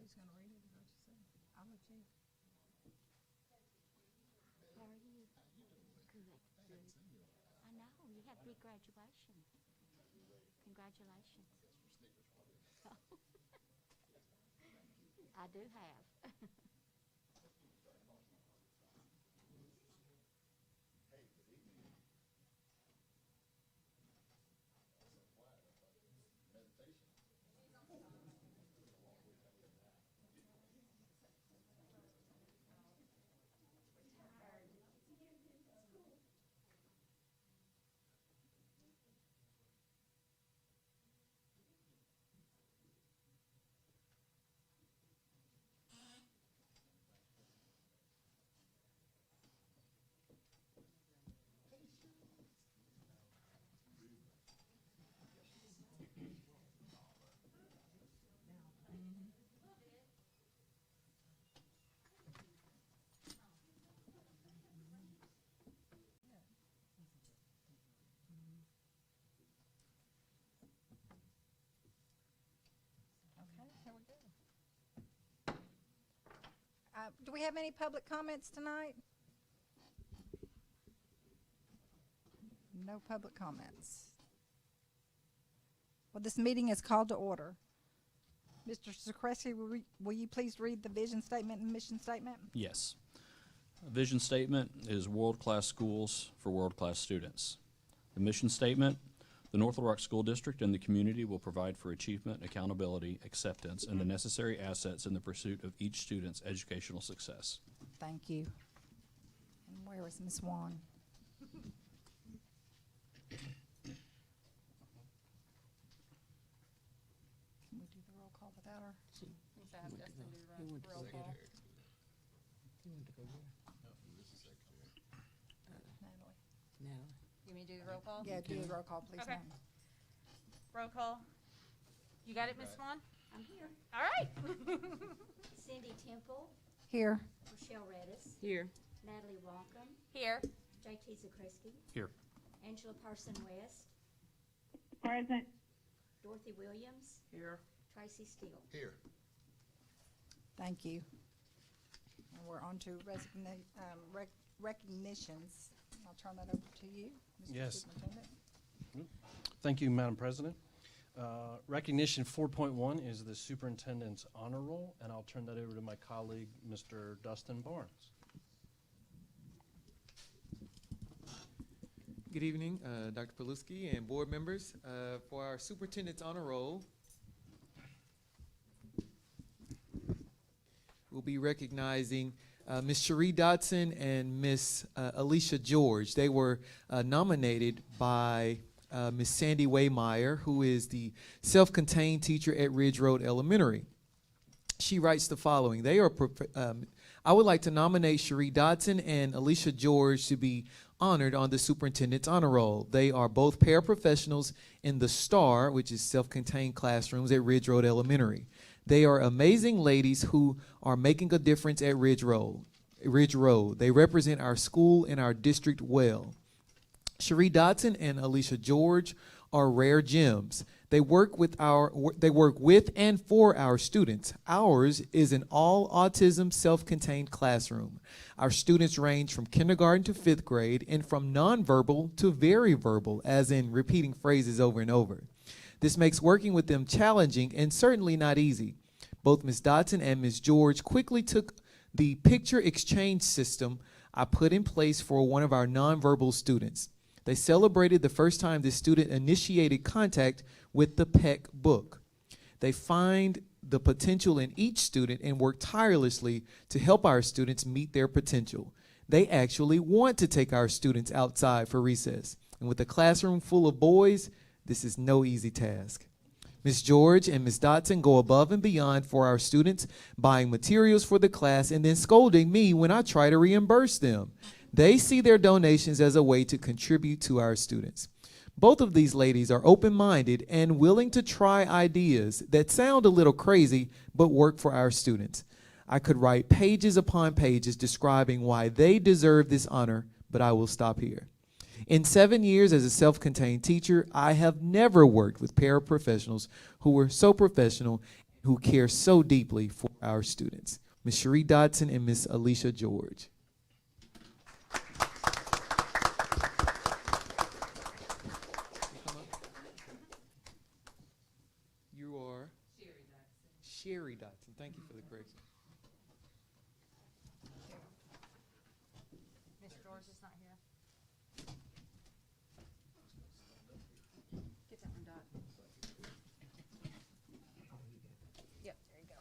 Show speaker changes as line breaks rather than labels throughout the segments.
She's gonna read it, is what you said. I'll let you.
How are you? Good. I know, you had big graduation. Congratulations. I do have.
Okay, here we go. Do we have any public comments tonight? No public comments. Well, this meeting is called to order. Mr. Zakreski, will you please read the vision statement and mission statement?
Yes. A vision statement is world-class schools for world-class students. The mission statement, the North Little Rock School District and the community will provide for achievement, accountability, acceptance, and the necessary assets in the pursuit of each student's educational success.
Thank you. And where is Ms. Wan? Can we do the roll call without her? Natalie.
You want me to do the roll call?
Yeah, do the roll call, please,
Okay.
ma'am.
Roll call. You got it, Miss Swan?
I'm here.
All right.
Cindy Temple,
Here.
Rochelle Redis,
Here.
Natalie Walken,
Here.
J.T. Zakreski,
Here.
Angela Parson West,
Present.
Dorothy Williams,
Here.
Tracy Steele.
Here.
Thank you. And we're on to recognitions. I'll turn that over to you, Mr.
Yes.
Superintendent.
Thank you, Madam President. Recognition 4.1 is the Superintendent's Honor Roll, and I'll turn that over to my colleague, Mr. Dustin Barnes.
Good evening, Dr. Paluski and board members. For our Superintendent's Honor Roll, we'll be recognizing Ms. Cherie Dodson and Ms. Alicia George. They were nominated by Ms. Sandy Waymeyer, who is the self-contained teacher at Ridge Road Elementary. She writes the following. I would like to nominate Cherie Dodson and Alicia George to be honored on the Superintendent's Honor Roll. They are both paraprofessionals in the STAR, which is self-contained classrooms at Ridge Road Elementary. They are amazing ladies who are making a difference at Ridge Road. They represent our school and our district well. Cherie Dodson and Alicia George are rare gems. They work with and for our students. Ours is an all autism self-contained classroom. Our students range from kindergarten to 5th grade and from nonverbal to very verbal, as in repeating phrases over and over. This makes working with them challenging and certainly not easy. Both Ms. Dodson and Ms. George quickly took the picture exchange system I put in place for one of our nonverbal students. They celebrated the first time this student initiated contact with the Peck book. They find the potential in each student and work tirelessly to help our students meet their potential. They actually want to take our students outside for recess. And with a classroom full of boys, this is no easy task. Ms. George and Ms. Dodson go above and beyond for our students, buying materials for the class and then scolding me when I try to reimburse them. They see their donations as a way to contribute to our students. Both of these ladies are open-minded and willing to try ideas that sound a little crazy but work for our students. I could write pages upon pages describing why they deserve this honor, but I will stop here. In 7 years as a self-contained teacher, I have never worked with paraprofessionals who were so professional, who care so deeply for our students. Ms. Cherie Dodson and Ms. Alicia George. You are? Sherry Dodson. Thank you for the correction.
Miss George is not here.
Get that one, Dot. Yep, there you go.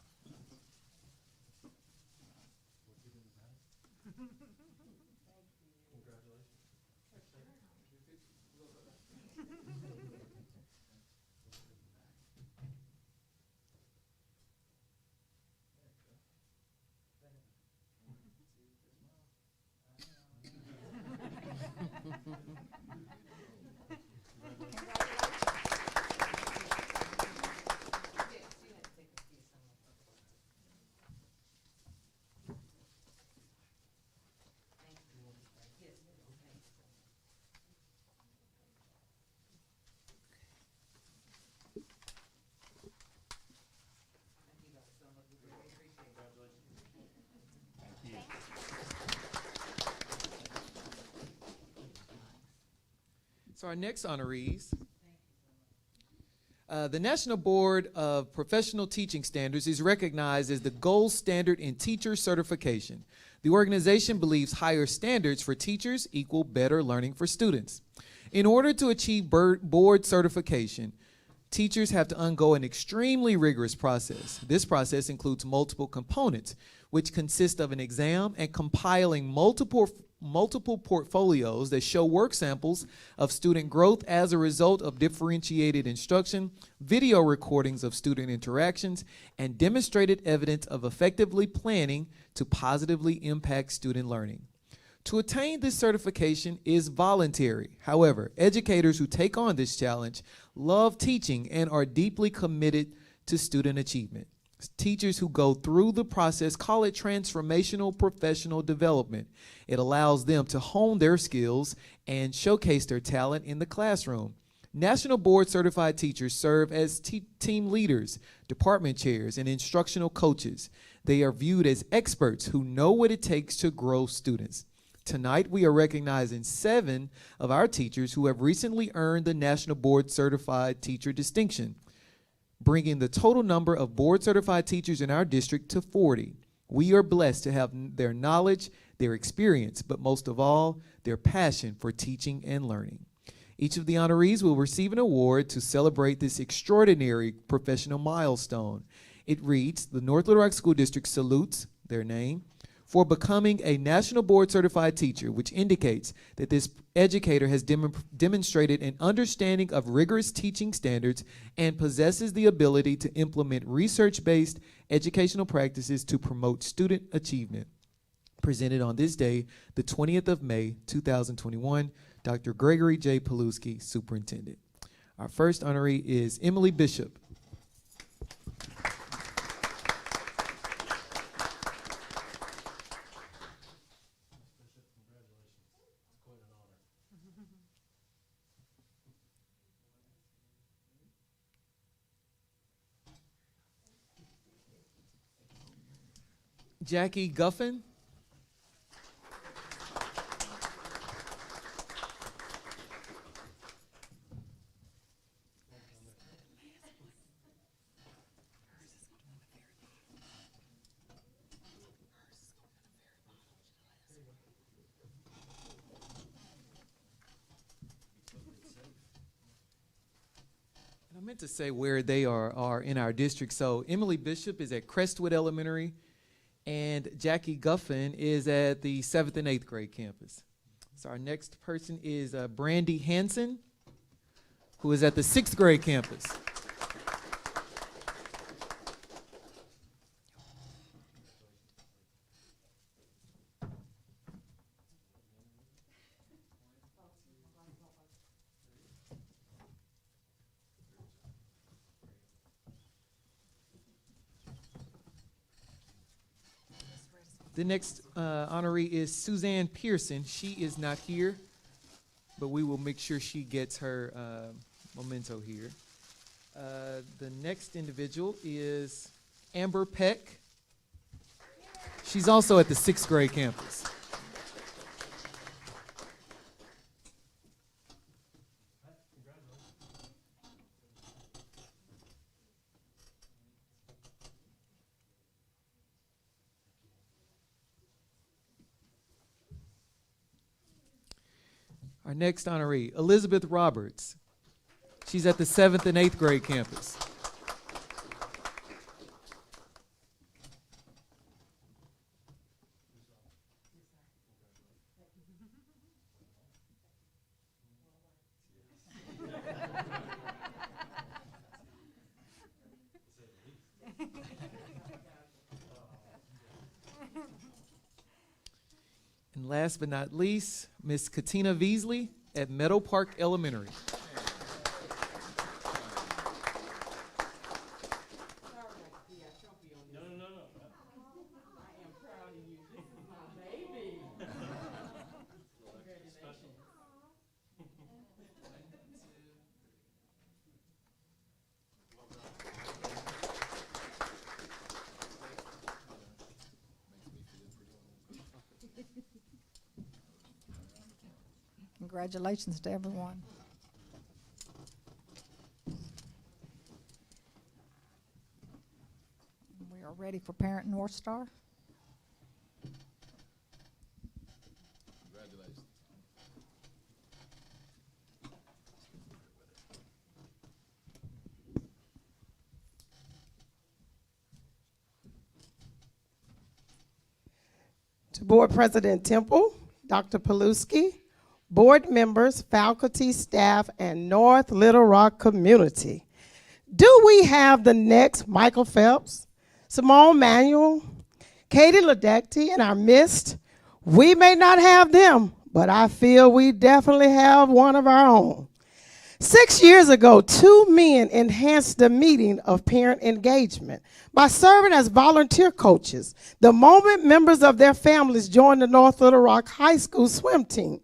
So our next honorees, the National Board of Professional Teaching Standards is recognized as the gold standard in teacher certification. The organization believes higher standards for teachers equal better learning for students. In order to achieve board certification, teachers have to undergo an extremely rigorous process. This process includes multiple components, which consist of an exam and compiling multiple portfolios that show work samples of student growth as a result of differentiated instruction, video recordings of student interactions, and demonstrated evidence of effectively planning to positively impact student learning. To attain this certification is voluntary. However, educators who take on this challenge love teaching and are deeply committed to student achievement. Teachers who go through the process call it transformational professional development. It allows them to hone their skills and showcase their talent in the classroom. National Board Certified Teachers serve as team leaders, department chairs, and instructional coaches. They are viewed as experts who know what it takes to grow students. Tonight, we are recognizing 7 of our teachers who have recently earned the National Board Certified Teacher distinction, bringing the total number of board-certified teachers in our district to 40. We are blessed to have their knowledge, their experience, but most of all, their passion for teaching and learning. Each of the honorees will receive an award to celebrate this extraordinary professional milestone. It reads, the North Little Rock School District salutes their name for becoming a National Board Certified Teacher, which indicates that this educator has demonstrated an understanding of rigorous teaching standards and possesses the ability to implement research-based educational practices to promote student achievement. Presented on this day, the 20th of May, 2021, Dr. Gregory J. Paluski, Superintendent. Our first honoree is Emily Bishop. Jackie Guffin. I meant to say where they are in our district. So Emily Bishop is at Crestwood Elementary, and Jackie Guffin is at the 7th and 8th grade campus. So our next person is Brandy Hansen, who is at the 6th grade campus. The next honoree is Suzanne Pearson. She is not here, but we will make sure she gets her memento here. The next individual is Amber Peck. She's also at the 6th grade campus. Our next honoree, Elizabeth Roberts. She's at the 7th and 8th grade campus. And last but not least, Miss Katina Veasley at Meadow Park Elementary.
Congratulations to everyone. We are ready for Parent North Star.
Congratulations.
To Board President Temple, Dr. Paluski, board members, faculty, staff, and North Little Rock community. Do we have the next Michael Phelps, Simone Manuel, Katie Ledecky in our midst? We may not have them, but I feel we definitely have one of our own. 6 years ago, 2 men enhanced the meeting of parent engagement by serving as volunteer coaches the moment members of their families joined the North Little Rock High School swim team.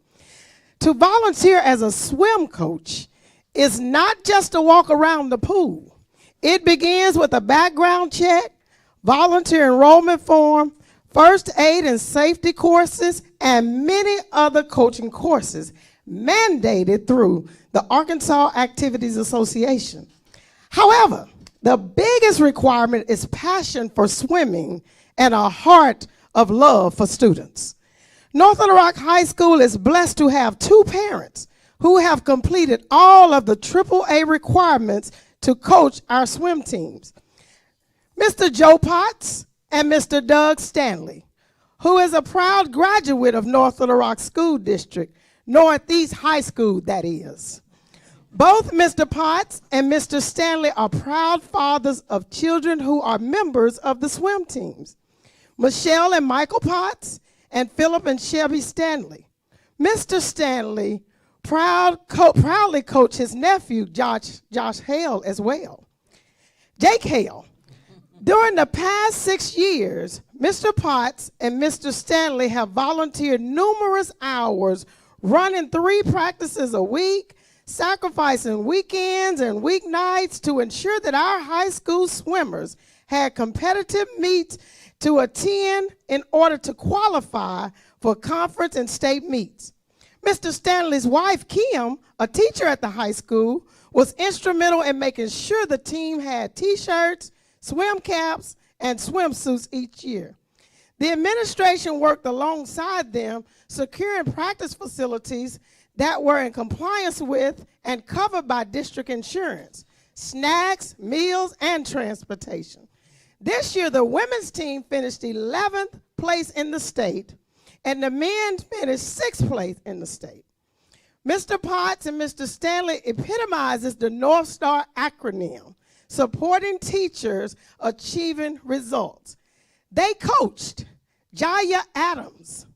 To volunteer as a swim coach is not just to walk around the pool. It begins with a background check, volunteer enrollment form, first aid and safety courses, and many other coaching courses mandated through the Arkansas Activities Association. However, the biggest requirement is passion for swimming and a heart of love for students. North Little Rock High School is blessed to have 2 parents who have completed all of the AAA requirements to coach our swim teams. Mr. Joe Potts and Mr. Doug Stanley, who is a proud graduate of North Little Rock School District, Northeast High School, that is. Both Mr. Potts and Mr. Stanley are proud fathers of children who are members of the swim teams. Michelle and Michael Potts and Philip and Shelby Stanley. Mr. Stanley proudly coached his nephew, Josh Hale, as well. Jake Hale. During the past 6 years, Mr. Potts and Mr. Stanley have volunteered numerous hours running 3 practices a week, sacrificing weekends and weeknights to ensure that our high school swimmers had competitive meets to attend in order to qualify for conference and state meets. Mr. Stanley's wife, Kim, a teacher at the high school, was instrumental in making sure the team had t-shirts, swim caps, and swimsuits each year. The administration worked alongside them, securing practice facilities that were in compliance with and covered by district insurance, snacks, meals, and transportation. This year, the women's team finished 11th place in the state, and the men finished 6th place in the state. Mr. Potts and Mr. Stanley epitomizes the North Star acronym, supporting teachers achieving results. They coached Jaya Adams,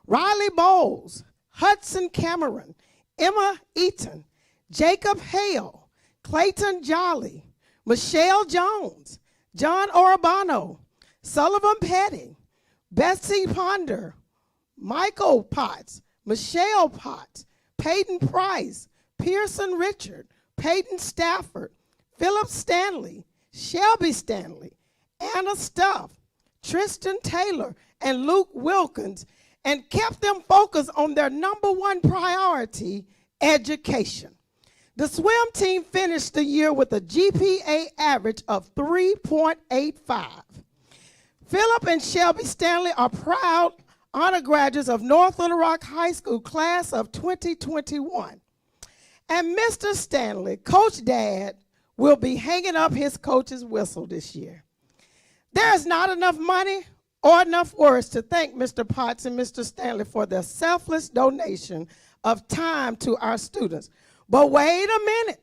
Riley Bowles, Hudson Cameron, Emma Eaton, Jacob Hale, Clayton Jolly, Michelle Jones, John Orabano, Sullivan Petty, Betsy Ponder, Michael Potts, Michelle Potts, Peyton Price, Pearson Richard, Peyton Stafford, Philip Stanley, Shelby Stanley, Anna Stuff, Tristan Taylor, and Luke Wilkins, and kept them focused on their number one priority, education. The swim team finished the year with a GPA average of 3.85. Philip and Shelby Stanley are proud honor graduates of North Little Rock High School class of 2021. And Mr. Stanley, Coach Dad, will be hanging up his coach's whistle this year. There is not enough money or enough words to thank Mr. Potts and Mr. Stanley for their selfless donation of time to our students. But wait a minute.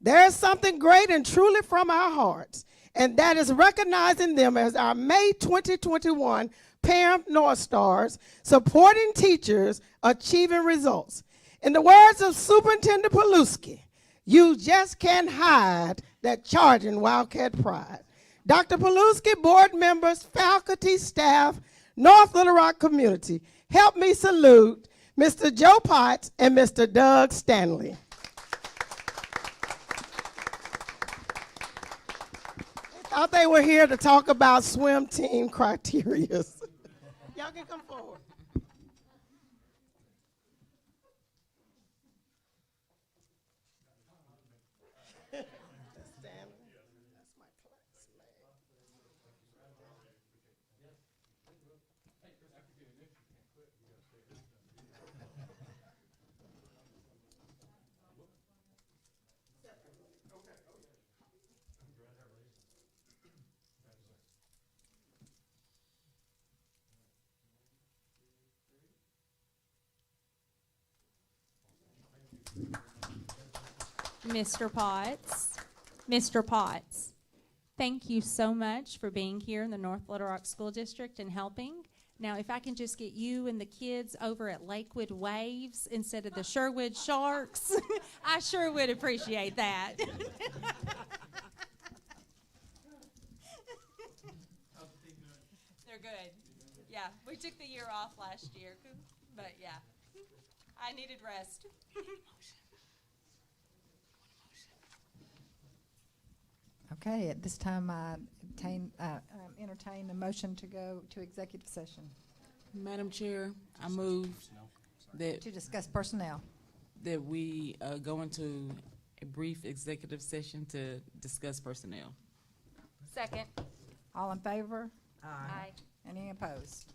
There is something great and truly from our hearts, and that is recognizing them as our May 2021 Parent North Stars, supporting teachers achieving results. In the words of Superintendent Paluski, you just can't hide that charging Wildcat pride. Dr. Paluski, board members, faculty, staff, North Little Rock community, help me salute Mr. Joe Potts and Mr. Doug Stanley. I thought they were here to talk about swim team criteria. Y'all can come forward.
Mr. Potts, thank you so much for being here in the North Little Rock School District and helping. Now, if I can just get you and the kids over at Lakewood Waves instead of the Sherwood Sharks, I sure would appreciate that. They're good. Yeah, we took the year off last year, but yeah, I needed rest.
Okay, at this time, I entertain a motion to go to executive session
Madam Chair, I move that
to discuss personnel.
we go into a brief executive session to discuss personnel.
Second.
All in favor?
Aye.
Any opposed?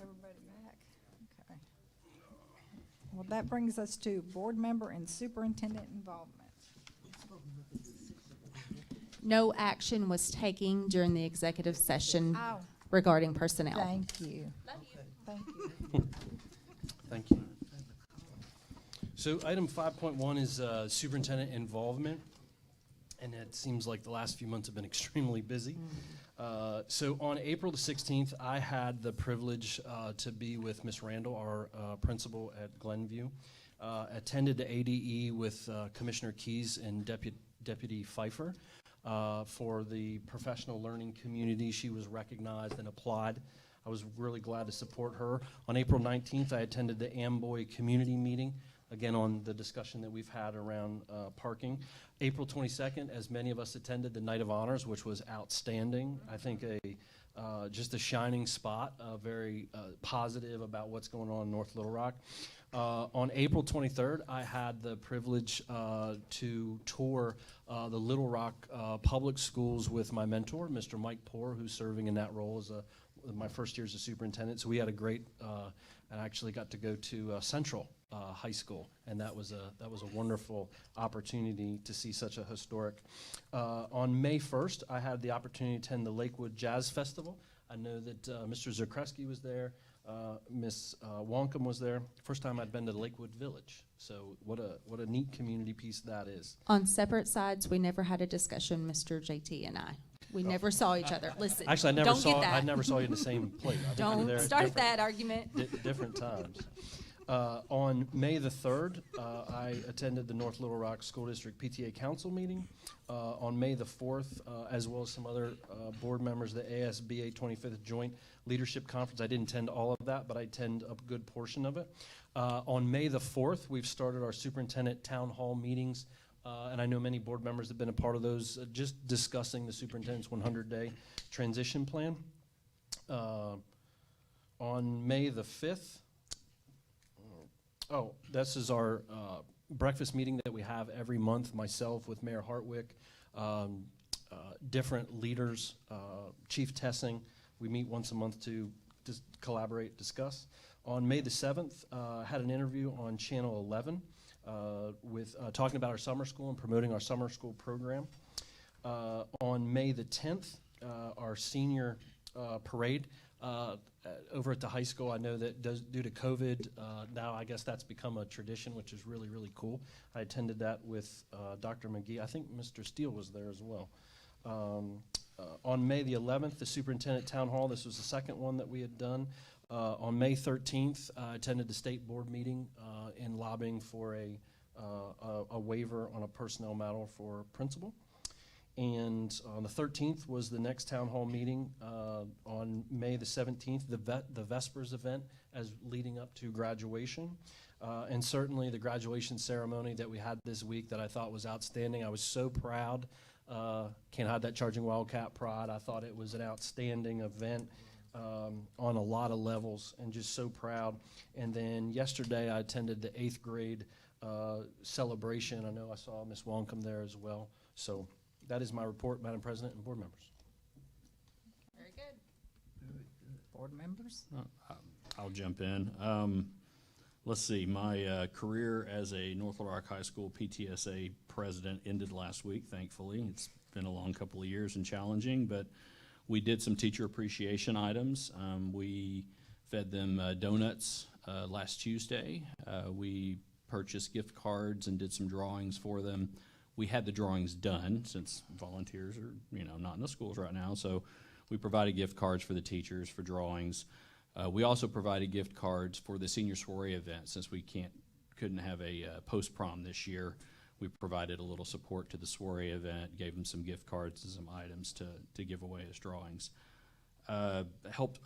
Everybody back? Okay. Well, that brings us to board member and superintendent involvement.
No action was taken during the executive session
Oh,
regarding personnel.
thank you. Thank you.
Thank you. So item 5.1 is superintendent involvement, and it seems like the last few months have been extremely busy. So on April the 16th, I had the privilege to be with Ms. Randall, our principal at Glenview. Attended the ADE with Commissioner Keys and Deputy Pfeiffer for the professional learning community. She was recognized and applauded. I was really glad to support her. On April 19th, I attended the Amboy community meeting, again on the discussion that we've had around parking. April 22nd, as many of us attended the Night of Honors, which was outstanding. I think just a shining spot, very positive about what's going on in North Little Rock. On April 23rd, I had the privilege to tour the Little Rock public schools with my mentor, Mr. Mike Poore, who's serving in that role as my first year as a superintendent. So we had a great, I actually got to go to Central High School, and that was a wonderful opportunity to see such a historic. On May 1st, I had the opportunity to attend the Lakewood Jazz Festival. I know that Mr. Zakreski was there, Miss Wonkum was there. First time I'd been to Lakewood Village, so what a neat community piece that is.
On separate sides, we never had a discussion, Mr. JT and I. We never saw each other. Listen,
Actually, I
don't get that.
never saw you in the same plate. I think we were
Don't
there at
start
different-
that argument.
different times. On May the 3rd, I attended the North Little Rock School District PTA Council meeting. On May the 4th, as well as some other board members, the ASBA 25th Joint Leadership Conference. I didn't attend all of that, but I attend a good portion of it. On May the 4th, we've started our superintendent town hall meetings, and I know many board members have been a part of those, just discussing the superintendent's 100-day transition plan. On May the 5th, this is our breakfast meeting that we have every month, myself with Mayor Hartwick, different leaders, Chief Tessing. We meet once a month to just collaborate, discuss. On May the 7th, had an interview on Channel 11 with talking about our summer school and promoting our summer school program. On May the 10th, our senior parade over at the high school. I know that due to COVID, now I guess that's become a tradition, which is really, really cool. I attended that with Dr. McGee. I think Mr. Steele was there as well. On May the 11th, the superintendent town hall. This was the second one that we had done. On May 13th, I attended the state board meeting in lobbying for a waiver on a personnel matter for principal. And on the 13th was the next town hall meeting. On May the 17th, the Vespers event as leading up to graduation. And certainly the graduation ceremony that we had this week that I thought was outstanding. I was so proud. Can't hide that Charging Wildcat pride. I thought it was an outstanding event on a lot of levels, and just so proud. And then yesterday I attended the 8th grade celebration. I know I saw Ms. Wonkum there as well. So that is my report, Madam President and board members.
Very good. Board members?
I'll jump in. Let's see, my career as a North Little Rock High School PTSA president ended last week, thankfully. It's been a long couple of years and challenging, but we did some teacher appreciation items. We fed them donuts last Tuesday. We purchased gift cards and did some drawings for them. We had the drawings done since volunteers are, not in the schools right now, so we provided gift cards for the teachers for drawings. We also provided gift cards for the senior soiree event. Since we couldn't have a post-prom this year, we provided a little support to the soiree event, gave them some gift cards and some items to give away as drawings. Helped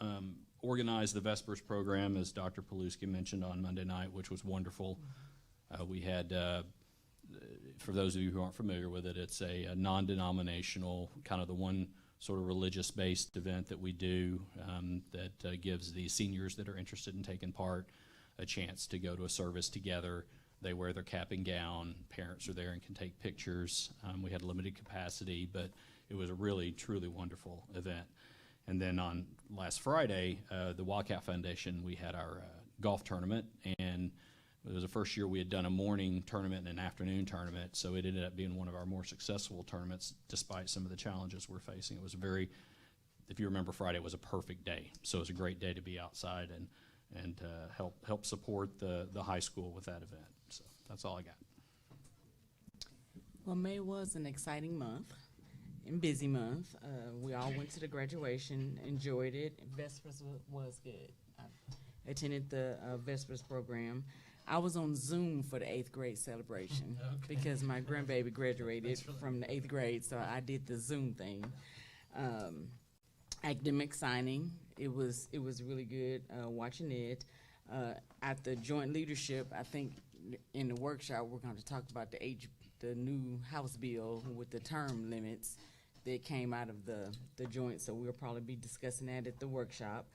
organize the Vespers program, as Dr. Paluski mentioned on Monday night, which was wonderful. We had, for those of you who aren't familiar with it, it's a non-denominational, kind of the one sort of religious-based event that we do that gives the seniors that are interested in taking part a chance to go to a service together, They wear their cap and gown. Parents are there and can take pictures. We had limited capacity, but it was a really, truly wonderful event. And then on last Friday, the Wildcat Foundation, we had our golf tournament, and it was the first year we had done a morning tournament and an afternoon tournament, so it ended up being one of our more successful tournaments despite some of the challenges we're facing. It was very, if you remember Friday, it was a perfect day. So it was a great day to be outside and help support the high school with that event. So that's all I got.
Well, May was an exciting month and busy month. We all went to the graduation, enjoyed it. Vespers was good. I attended the Vespers program. I was on Zoom for the 8th grade celebration because my grandbaby graduated from the 8th grade, so I did the Zoom thing. Academic signing, it was really good watching it. At the joint leadership, I think in the workshop we're going to talk about the new House bill with the term limits that came out of the joint, so we'll probably be discussing that at the workshop.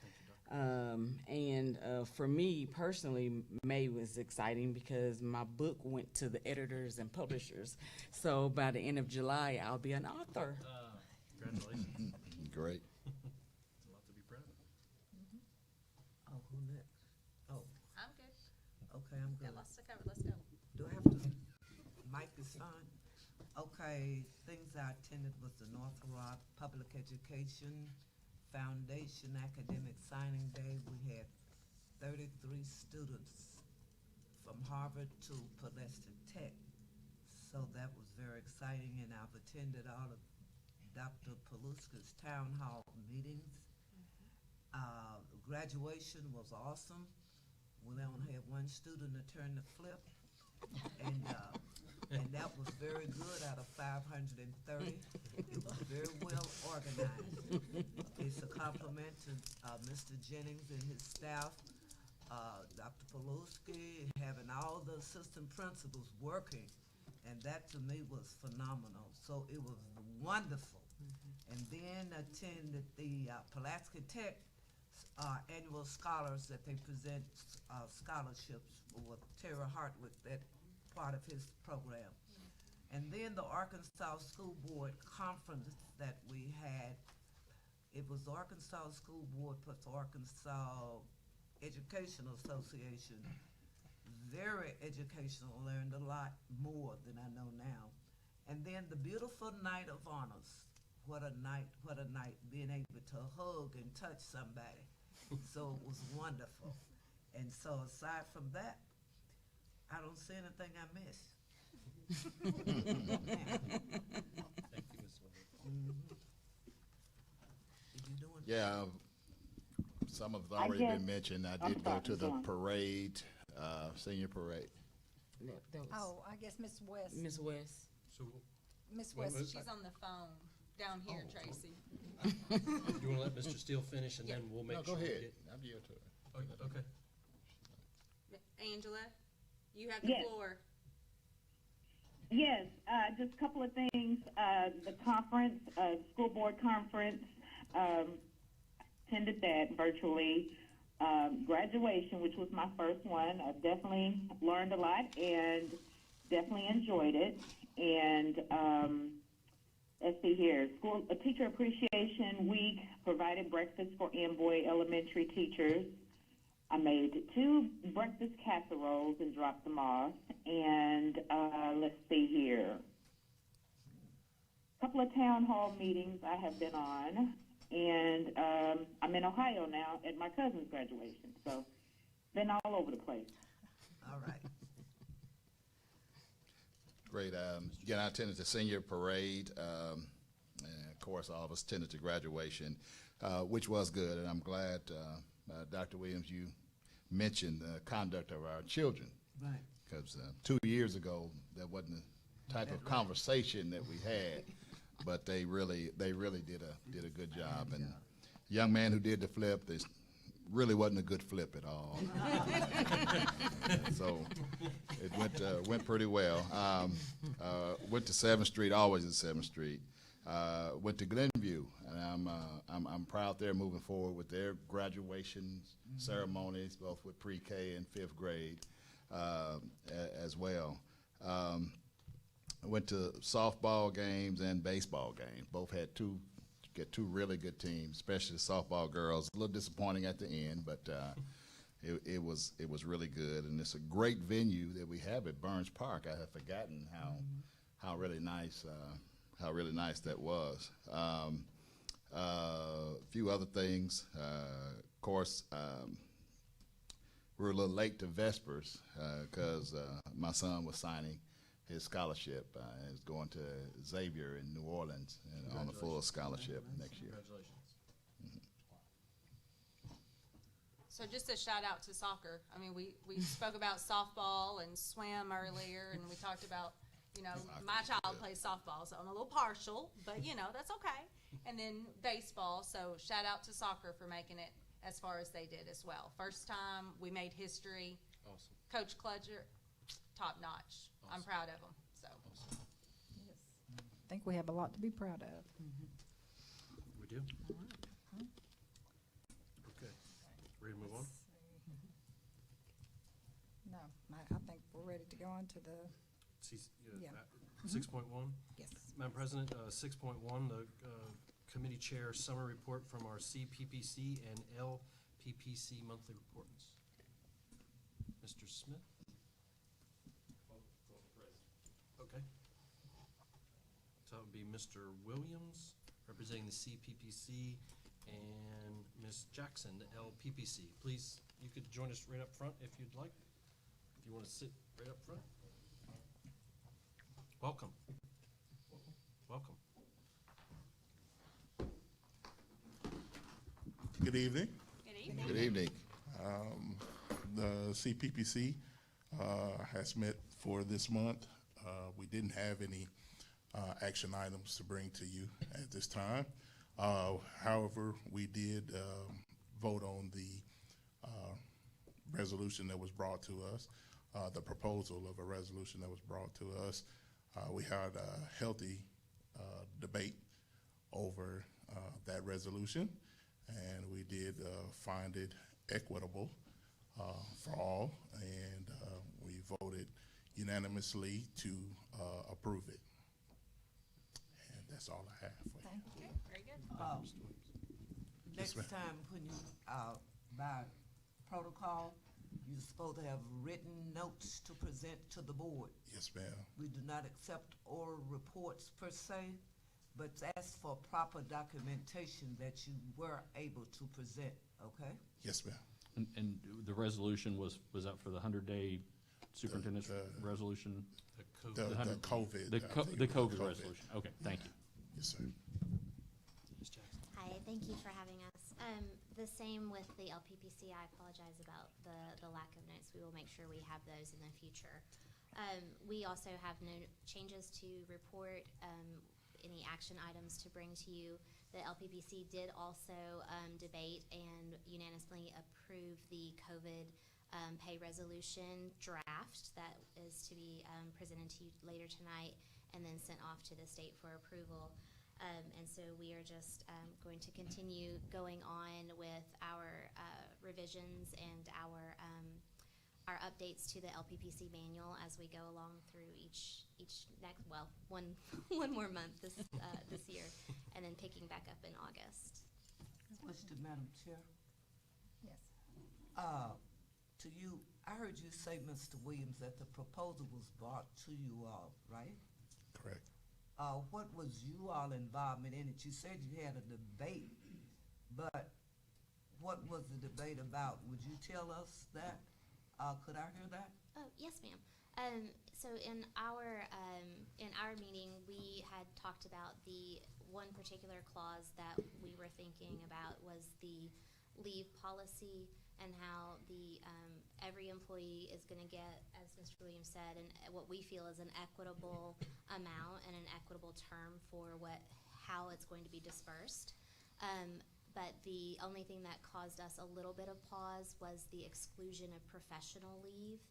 For me personally, May was exciting because my book went to the editors and publishers. So by the end of July, I'll be an author.
Congratulations.
Great.
It's a lot to be proud of.
Oh, who next? Oh,
I'm good.
okay, I'm good.
Got lots to cover. Let's go.
Do I have to? Mic is fine. Okay, things I attended was the North Rock Public Education Foundation Academic Signing Day. We had 33 students from Harvard to Palestine Tech. So that was very exciting, and I've attended all of Dr. Paluska's town hall meetings. Graduation was awesome. We only had one student to turn the flip, and that was very good out of 530. It was very well organized. It's a compliment to Mr. Jennings and his staff, Dr. Paluski, having all the assistant principals working, and that to me was phenomenal. So it was wonderful. And then attended the Pulaski Tech annual scholars that they present scholarships with Terry Hartwick, that part of his program. And then the Arkansas School Board conference that we had, it was the Arkansas School Board plus the Arkansas Educational Association. Very educational, learned a lot more than I know now. And then the beautiful night of honors. What a night, being able to hug and touch somebody. So it was wonderful. And so aside from that, I don't see anything I missed.
Thank you, Ms. Williams.
Did you do it?
Yeah, some have already been mentioned. I did go to the parade, senior parade.
That was
Oh, I guess Miss West.
Miss West.
So,
Miss
Wait,
West.
wait.
She's on the phone down here, Tracy.
you want to let Mr. Steele finish, and then we'll make
No,
sure
go
we
ahead.
get.
I'll yield to it.
Oh, okay.
Angela, you have the
Yes.
floor.
Yes, just a couple of things. The conference, school board conference, attended that virtually. Graduation, which was my first one, I definitely learned a lot and definitely enjoyed it. And let's see here, a teacher appreciation week provided breakfast for Amboy elementary teachers. I made 2 breakfast casseroles and dropped them off. And let's see here. A couple of town hall meetings I have been on. And I'm in Ohio now at my cousin's graduation. So been all over the place.
All right.
Great. Again, I attended the senior parade, and of course, all of us attended the graduation, which was good. And I'm glad, Dr. Williams, you mentioned the conduct of our children.
Right.
Because 2 years ago, that wasn't the type of conversation that we had, but they really did a good job. And the young man who did the flip, this really wasn't a good flip at all. So it went pretty well. Went to 7th Street, always at 7th Street. Went to Glenview, and I'm proud they're moving forward with their graduation ceremonies, both with pre-K and 5th grade. as well. I went to softball games and baseball games. Both had two really good teams, especially the softball girls. A little disappointing at the end, but it was really good, and it's a great venue that we have at Burns Park. I had forgotten how really nice that was. A few other things, of course. We were a little late to Vespers because my son was signing his scholarship. He's going to Xavier in New Orleans and on a full scholarship next year.
Congratulations.
So just a shout out to soccer. I mean, we spoke about softball and swim earlier, and we talked about, you know, my child plays softball, so I'm a little partial, but you know, that's okay. And then baseball, so shout out to soccer for making it as far as they did as well. First time we made history.
Awesome.
Coach Kludger, top notch. I'm
Awesome.
proud of him, so.
Awesome.
Yes. I think we have a lot to be proud of.
We do. Okay. Ready to move on?
No, I think we're ready to go on to the, Yeah.
6.1.
yes.
Madam President, 6.1, the committee chair summary report from our CPPC and LPPC monthly reports. Mr. Smith? Okay. So that would be Mr. Williams, representing the CPPC, and Ms. Jackson, the LPPC. Please, you could join us right up front if you'd like. If you want to sit right up front. Welcome. Welcome.
Good evening.
Good evening.
Good evening.
The CPPC has met for this month. We didn't have any action items to bring to you at this time. However, we did vote on the resolution that was brought to us, the proposal of a resolution that was brought to us. We had a healthy debate over that resolution, and we did find it equitable for all, and we voted unanimously to approve it. And that's all I have for you.
Thank you.
Very good.
Next
ma'am.
time, when you, by protocol, you're supposed to have written notes to present to the board.
Yes, ma'am.
We do not accept oral reports per se, but ask for proper documentation that you were able to present, okay?
Yes, ma'am.
And the resolution was up for the 100-day superintendent's
The-
resolution?
The
The
COVID.
COVID.
The
I think it was
COVID resolution. Okay, thank you.
Yes, sir.
Ms. Jackson.
Hi, thank you for having us. The same with the LPPC. I apologize about the lack of notes. We will make sure we have those in the future. We also have no changes to report, any action items to bring to you. The LPPC did also debate and unanimously approve the COVID pay resolution draft that is to be presented to you later tonight and then sent off to the state for approval. And so we are just going to continue going on with our revisions and our updates to the LPPC manual as we go along through each next, well, one more month this year, and then picking back up in August.
Question, Madam Chair.
Yes.
To you, I heard you say, Mr. Williams, that the proposal was brought to you all, right?
Correct.
What was you all involvement in it? You said you had a debate, but what was the debate about? Would you tell us that? Could I hear that?
Oh, yes, ma'am. So in our meeting, we had talked about the one particular clause that we were thinking about was the leave policy and how the every employee is going to get, as Mr. Williams said, and what we feel is an equitable amount and an equitable term for how it's going to be dispersed. But the only thing that caused us a little bit of pause was the exclusion of professional leave,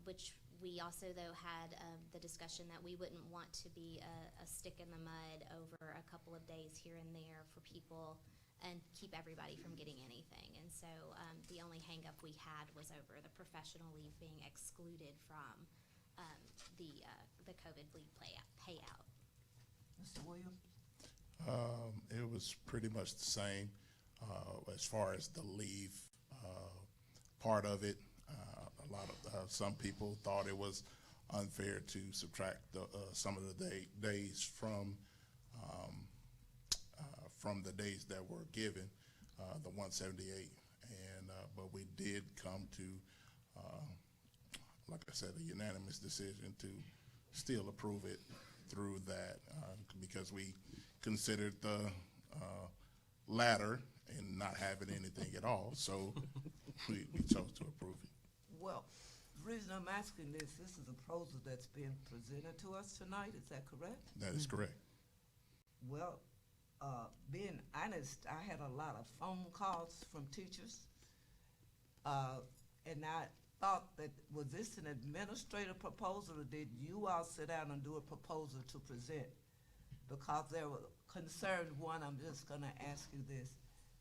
which we also, though, had the discussion that we wouldn't want to be a stick in the mud over a couple of days here and there for people and keep everybody from getting anything. And so the only hang-up we had was over the professional leave being excluded from the COVID leave payout.
Mr. Williams?
It was pretty much the same as far as the leave part of it. A lot of some people thought it was unfair to subtract some of the days from the days that were given, the 178, and but we did come to, like I said, a unanimous decision to still approve it through that because we considered the latter and not having anything at all, so we chose to approve it.
Well, the reason I'm asking this is a proposal that's being presented to us tonight, is that correct?
That is correct.
Well, being honest, I had a lot of phone calls from teachers, and I thought that, was this an administrative proposal, or did you all sit down and do a proposal to present? Because there were concerned, one, I'm just gonna ask you this.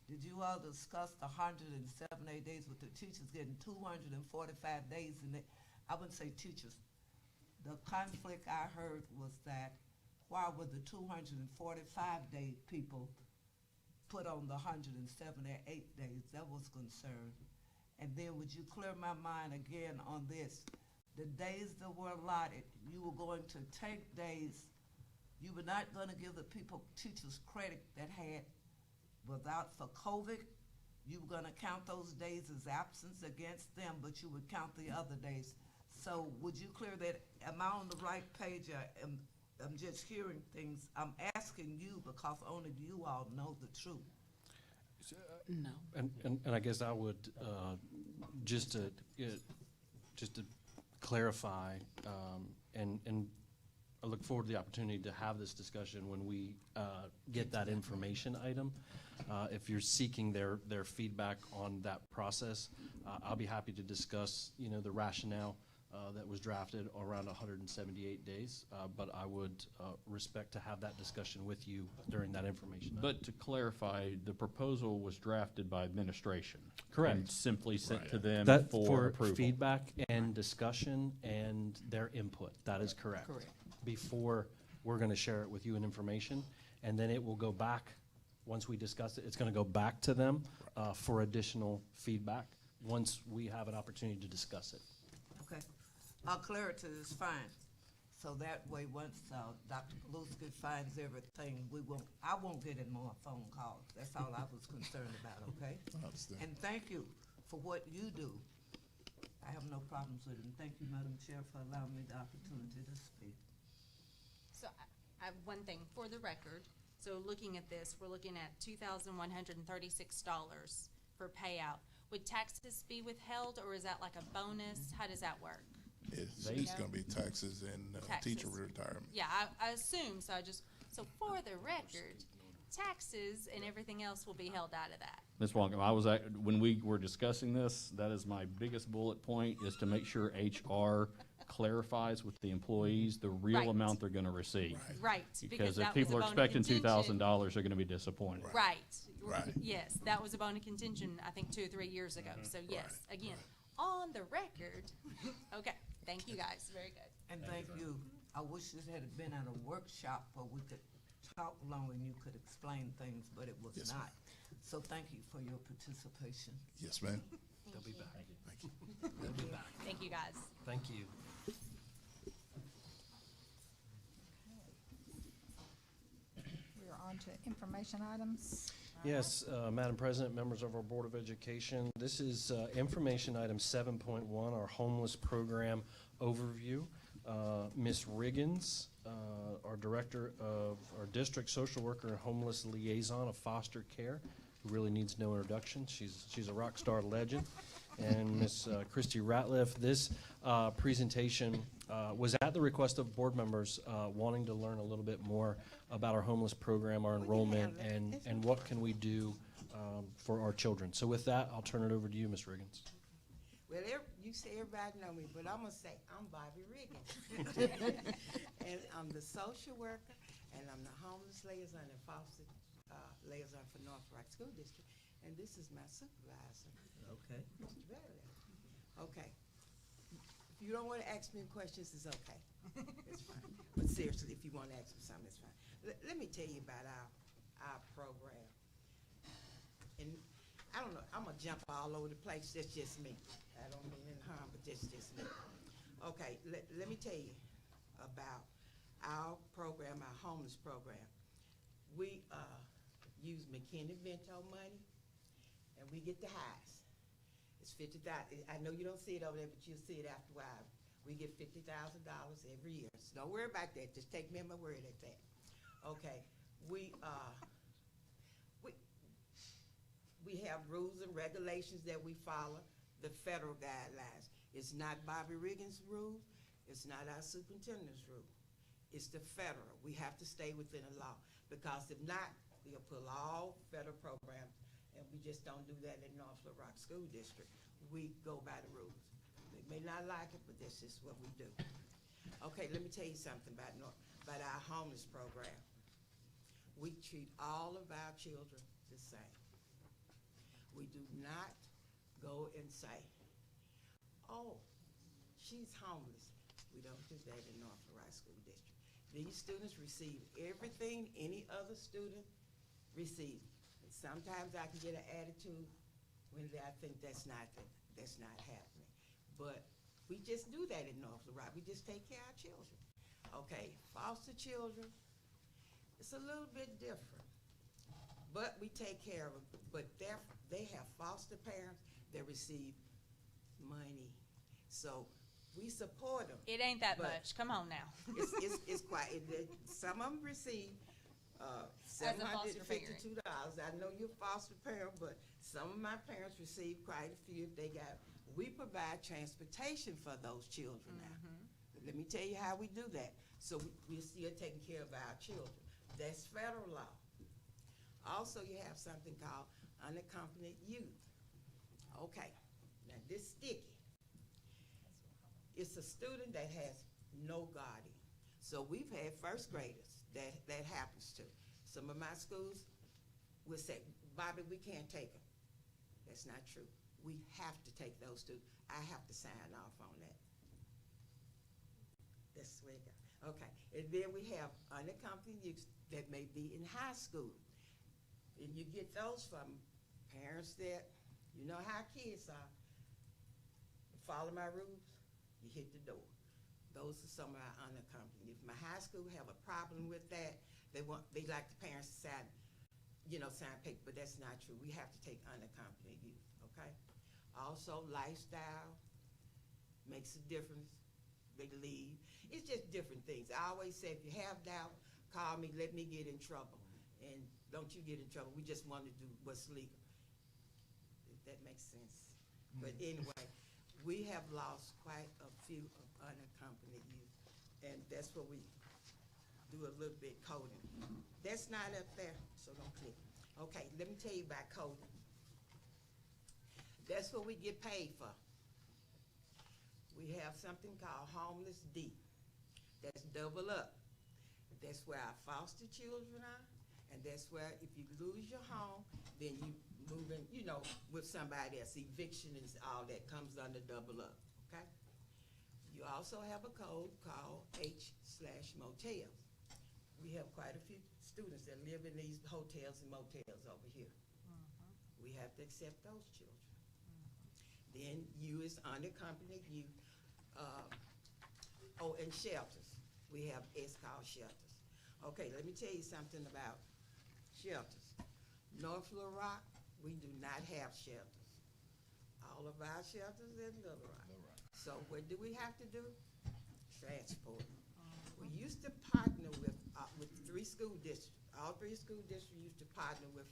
Did you all discuss the 178 days with the teachers getting 245 days in it? I wouldn't say teachers. The conflict I heard was that why would the 245-day people put on the 178 days? That was concerned. And then would you clear my mind again on this? The days that were allotted, you were going to take days, you were not going to give the teachers credit that had without for COVID. You were going to count those days as absence against them, but you would count the other days. So would you clear that? Am I on the right page? I'm just hearing things. I'm asking you because only you all know the truth.
No.
And I guess I would, just to clarify, and I look forward to the opportunity to have this discussion when we get that information item. If you're seeking their feedback on that process, I'll be happy to discuss, the rationale that was drafted around 178 days, but I would respect to have that discussion with you during that information.
But to clarify, the proposal was drafted by administration.
Correct.
And simply sent to them
That
for approval.
feedback and discussion and their input. That is correct.
Correct.
Before we're going to share it with you in information, and then it will go back. Once we discuss it, it's going to go back to them for additional feedback once we have an opportunity to discuss it.
Okay. Clarity is fine. So that way, once Dr. Paluski finds everything, I won't get any more phone calls. That's all I was concerned about, okay?
I understand.
And thank you for what you do. I have no problems with it. And thank you, Madam Chair, for allowing me the opportunity to speak.
So I have one thing for the record. So looking at this, we're looking at $2,136 for payout. Would taxes be withheld, or is that like a bonus? How does that work?
It's
You know?
going to be taxes and teacher
Taxes.
retirement.
Yeah, I assume, so so for the record, taxes and everything else will be held out of that.
Ms. Wonka, when we were discussing this, that is my biggest bullet point, is to make sure HR clarifies with the employees the real
Right.
amount they're gonna receive.
Right,
Because
that
if people
was
are
a bone of
expecting
contention.
$2,000, they're gonna be disappointed.
Right.
Right.
Yes, that was a bone of contention, I think 2 or 3 years ago. So yes, again, on the record. Okay, thank you guys, very good.
And thank you. I wish this had been at a workshop where we could talk long and you could explain things, but it was
Yes,
not. So thank you for your participation.
Yes, ma'am.
They'll be back.
Thank you.
They'll be back.
Thank you, guys.
Thank you.
We're on to information items.
Yes, Madam President, members of our Board of Education, this is information item 7.1, our homeless program overview. Ms. Riggins, our Director of our District Social Worker and Homeless Liaison of Foster Care, who really needs no introduction. She's a rock star legend. And Ms. Christy Ratliff, this presentation was at the request of board members wanting to learn a little bit more about our homeless program, our enrollment, and what can we do for our children. So with that, I'll turn it over to you, Ms. Riggins.
Well, you say everybody know me, but I'm going to say I'm Bobby Riggins. And I'm the social worker, and I'm the homeless liaison in Foster liaison for North Rock School District, and this is my supervisor,
Okay.
Mr. Bailey. Okay. If you don't want to ask me questions, it's okay. It's fine. But seriously, if you want to ask me something, it's fine. Let me tell you about our program. And I don't know, I'm gonna jump all over the place. That's just me. I don't mean any harm, but that's just me. Okay, let me tell you about our program, our homeless program. We use McKinney-Vento money, and we get the highs. It's $50,000. I know you don't see it over there, but you'll see it after a while. We get $50,000 every year. So don't worry about that. Just take me at my word at that. Okay, we have rules and regulations that we follow, the federal guidelines. It's not Bobby Riggins' rule. It's not our superintendent's rule. It's the federal. We have to stay within the law, because if not, we'll pull all federal programs, and we just don't do that in North Little Rock School District. We go by the rules. They may not like it, but this is what we do. Okay, let me tell you something about our homeless program. We treat all of our children the same. We do not go and say, oh, she's homeless. We don't do that in North Little Rock School District. These students receive everything any other student receives. And sometimes I can get an attitude when I think that's not happening. But we just do that in North Little Rock. We just take care of our children. Okay, foster children, it's a little bit different. But we take care of them. But they have foster parents that receive money. So we support them.
It ain't that much. Come on now.
It's quite. Some of them receive $752. I know you're a foster parent, but some of my parents receive quite a few. We provide transportation for those children now. Let me tell you how we do that. So we're still taking care of our children. That's federal law. Also, you have something called unaccompanied youth. Okay, now this sticky. It's a student that has no guardian. So we've had first graders that happens to. Some of my schools will say, Bobby, we can't take them. That's not true. We have to take those students. I have to sign off on that. That's the way it goes. Okay, and then we have unaccompanied youth that may be in high school. And you get those from parents that, you know how kids are. Follow my rules, you hit the door. Those are some of our unaccompanied. If my high school have a problem with that, they like the parents to sign paper, but that's not true. We have to take unaccompanied youth, okay? Also, lifestyle makes a difference. They leave. It's just different things. I always say, if you have doubt, call me, let me get in trouble. And don't you get in trouble. We just want to do what's legal. If that makes sense. But anyway, we have lost quite a few of unaccompanied youth. And that's what we do a little bit coding. That's not up there, so don't click. Okay, let me tell you about coding. That's what we get paid for. We have something called Homeless D. That's double up. That's where our foster children are, and that's where if you lose your home, then you move in, with somebody else. Eviction is all that comes under double up, okay? You also have a code called H/motels. We have quite a few students that live in these hotels and motels over here. We have to accept those children. Then U is unaccompanied youth. And shelters. We have S called shelters. Okay, let me tell you something about shelters. North Little Rock, we do not have shelters. All of our shelters in Little Rock. So what do we have to do? Transport. We used to partner with 3 school districts. All 3 school districts used to partner with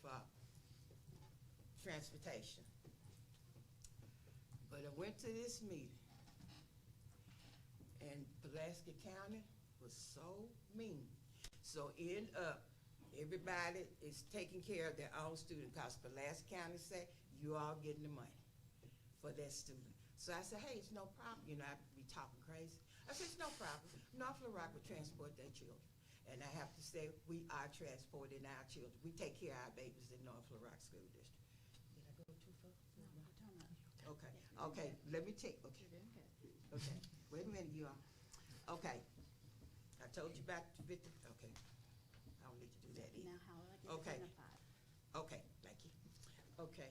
transportation. But I went to this meeting, and Pulaski County was so mean. So end up, everybody is taking care of their own student, because Pulaski County said, you all getting the money for that student. So I said, hey, it's no problem. I'd be talking crazy. I said, it's no problem. North Little Rock would transport their children. And I have to say, we are transporting our children. We take care of our babies in North Little Rock School District. Did I go too far? Okay, okay, let me take, okay. Okay, wait a minute, you all. Okay, I told you about the victim, okay. I don't need to do that either.
Now, how will I get
Okay.
identified?
Okay, thank you. Okay,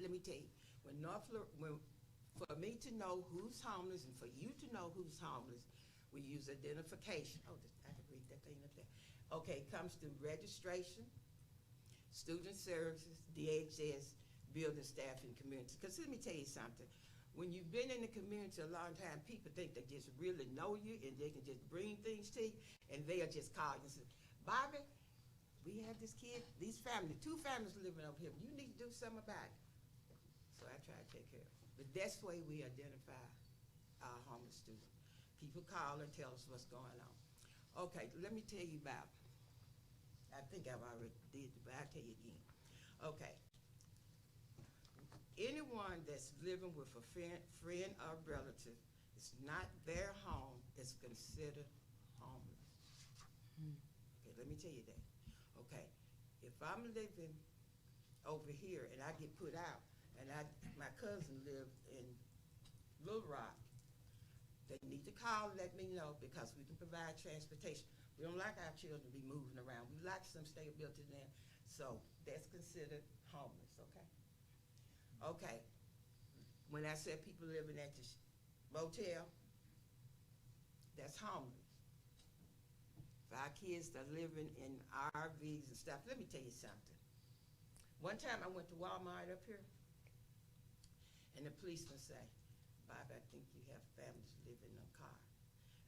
let me tell you, for me to know who's homeless and for you to know who's homeless, we use identification. Oh, I can read that thing up there. Okay, it comes through registration, student services, DHS, building staff, and community. Because let me tell you something. When you've been in the community a long time, people think they just really know you and they can just bring things to you, and they'll just call you and say, Bobby, we have this kid, two families living over here. You need to do something about it. So I try to take care of it. But that's the way we identify our homeless students. People call and tell us what's going on. Okay, let me tell you about, I think I've already did it, but I'll tell you again. Okay. Anyone that's living with a friend or relative, it's not their home, is considered homeless. Okay, let me tell you that. Okay, if I'm living over here and I get put out, and my cousin lives in Little Rock, they need to call and let me know because we can provide transportation. We don't like our children to be moving around. We like some stability there. So that's considered homeless, okay? Okay, when I said people living at the motel, that's homeless. If our kids are living in RVs and stuff, let me tell you something. One time I went to Walmart up here, and the policeman say, Bob, I think you have families living in a car.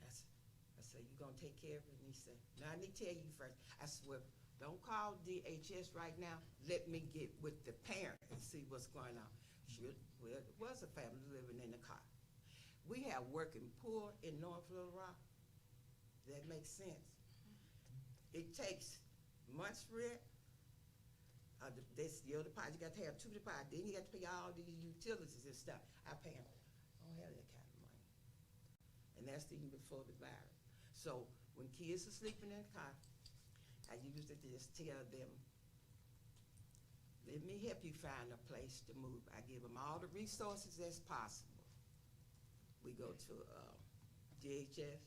I said, you gonna take care of it? And he said, now let me tell you first. I said, well, don't call DHS right now. Let me get with the parent and see what's going on. Sure, well, it was a family living in the car. We have working poor in North Little Rock. That makes sense. It takes months' rent. That's your deposit. You got to have 2 deposits. Then you got to pay all these utilities and stuff. I pay them. I don't have that kind of money. And that's even before the virus. So when kids are sleeping in the car, I usually just tell them, let me help you find a place to move. I give them all the resources as possible. We go to DHS,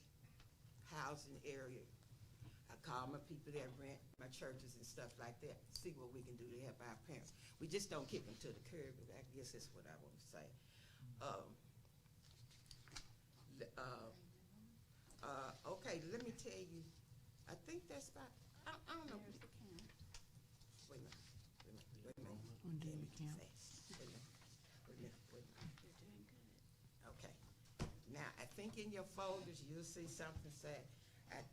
housing area. I call my people that rent my churches and stuff like that, see what we can do to help our parents. We just don't kick them to the curb, but I guess that's what I want to say. Okay, let me tell you, I think that's about, I don't know.
There's the count.
Wait a minute.
We'll do the count.
Wait a minute.
You're doing good.
Okay. Now, I think in your folders, you'll see something say,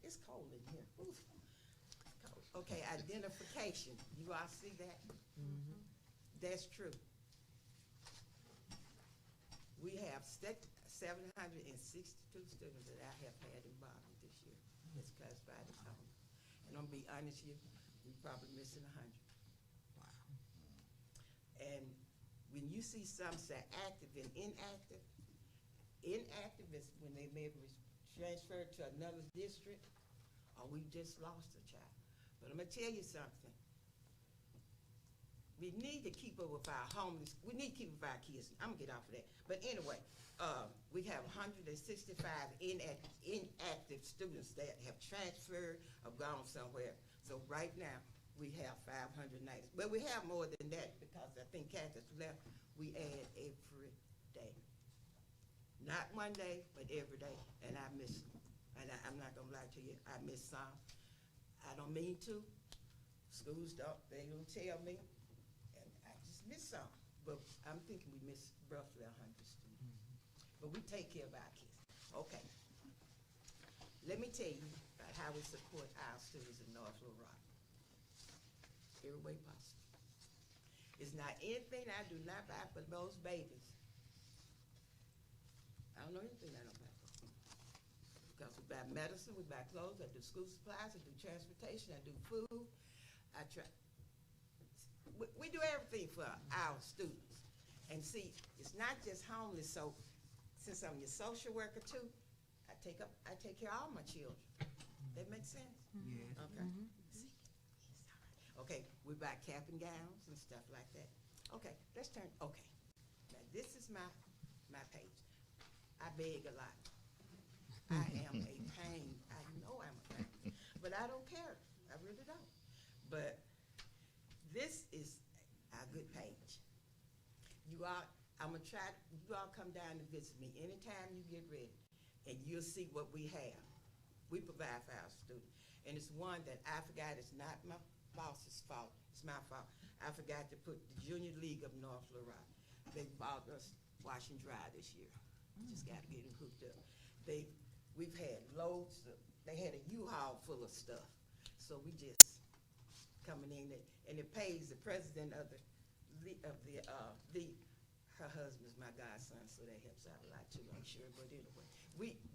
it's cold in here. Oof. It's cold. Okay, identification. You all see that?
Mm-hmm.
That's true. We have 762 students that I have had involved this year. It's classified as homeless. And I'm gonna be honest with you, we're probably missing 100.
Wow.
And when you see some say active and inactive is when they maybe was transferred to another district, or we just lost a child. But I'm gonna tell you something. We need to keep up with our homeless. We need to keep up with our kids. I'm gonna get off of that. But anyway, we have 165 inactive students that have transferred or gone somewhere. So right now, we have 500 nights. But we have more than that because I think Catherine's left. We add every day. Not one day, but every day. And I miss them. And I'm not gonna lie to you, I miss some. I don't mean to. Schools they don't tell me. And I just miss some. But I'm thinking we miss roughly 100 students. But we take care of our kids. Okay. Let me tell you about how we support our students in North Little Rock. Every way possible. It's not anything I do not buy for those babies. I don't know anything I don't buy for them. Because we buy medicine, we buy clothes, I do school supplies, I do transportation, I do food. We do everything for our students. And see, it's not just homeless, so since I'm your social worker too, I take care of all my children. That makes sense?
Yes.
Okay. Okay, we buy cap and gowns and stuff like that. Okay, let's turn, okay. Now, this is my page. I beg a lot. I am a pain. I know I'm a pain, but I don't care. I really don't. But this is a good page. You all, I'm gonna try, you all come down and visit me anytime you get ready, and you'll see what we have. We provide for our students. And it's one that I forgot, it's not my boss's fault, it's my fault. I forgot to put the Junior League of North Little Rock. They bought us wash and dry this year. Just gotta get them hooked up. We've had loads of, they had a U-Haul full of stuff. So we just coming in there, and it pays the president of her husband's my godson, so that helps out a lot too, I'm sure. But anyway,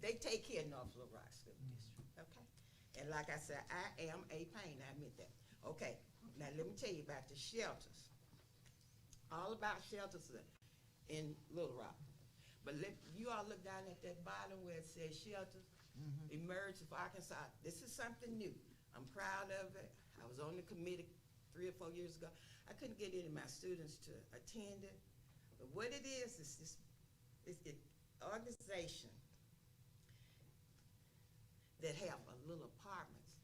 they take care of North Little Rock School District, okay? And like I said, I am a pain, I admit that. Okay, now let me tell you about the shelters. All about shelters in Little Rock. But you all look down at that bottom where it says shelters, Emerge of Arkansas. This is something new. I'm proud of it. I was on the committee 3 or 4 years ago. I couldn't get any of my students to attend it. But what it is this organization that have a little apartments,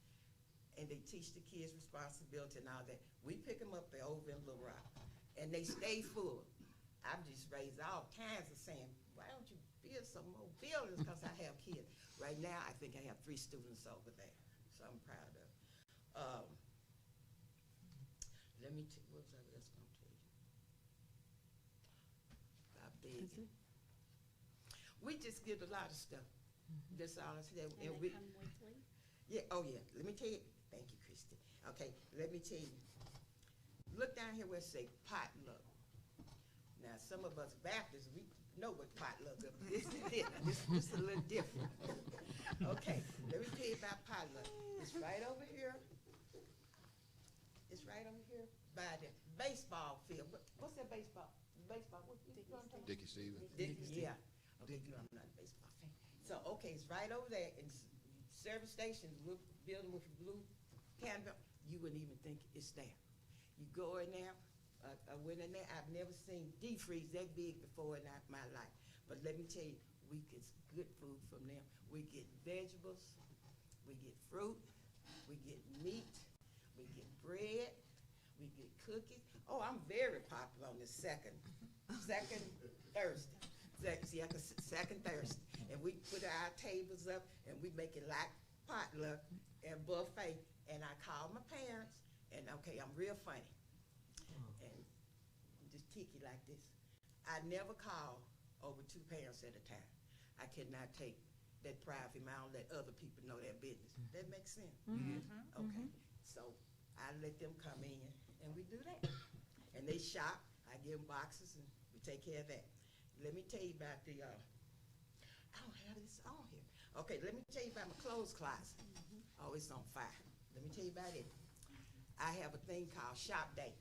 and they teach the kids responsibility and all that. We pick them up over in Little Rock, and they stay full. I've just raised all kinds of saying, why don't you build some more buildings, because I have kids. Right now, I think I have 3 students over there, so I'm proud of it. Let me tell you, what was I just going to tell you? About big. We just get a lot of stuff. That's all I said.
And they come weekly?
Yeah, oh yeah, let me tell you, thank you, Christy. Okay, let me tell you. Look down here where it say potluck. Now, some of us Baptists, we know what potluck is. This is different. This is a little different. Okay, let me tell you about potluck. It's right over here. It's right over here by the baseball field. What's that baseball? Baseball, what you gonna tell me?
Dickie Stevens.
Yeah. Okay, you know I'm not a baseball fan. So, okay, it's right over there, and service station, building with a blue canvas, you wouldn't even think it's there. You go in there, I went in there, I've never seen deep freeze that big before in my life. But let me tell you, we get good food from them. We get vegetables, we get fruit, we get meat, we get bread, we get cookies. Oh, I'm very popular on the second Thursday. Second Thursday. And we put our tables up, and we make it like potluck and buffet. And I call my parents, and okay, I'm real funny. And just ticky like this. I never call over 2 parents at a time. I cannot take that pride from my own, let other people know their business. That makes sense? Okay. So I let them come in, and we do that. And they shop. I give them boxes, and we take care of that. Let me tell you about the, I don't have this on here. Okay, let me tell you about my clothes closet. Oh, it's on fire. Let me tell you about it. I have a thing called shop day.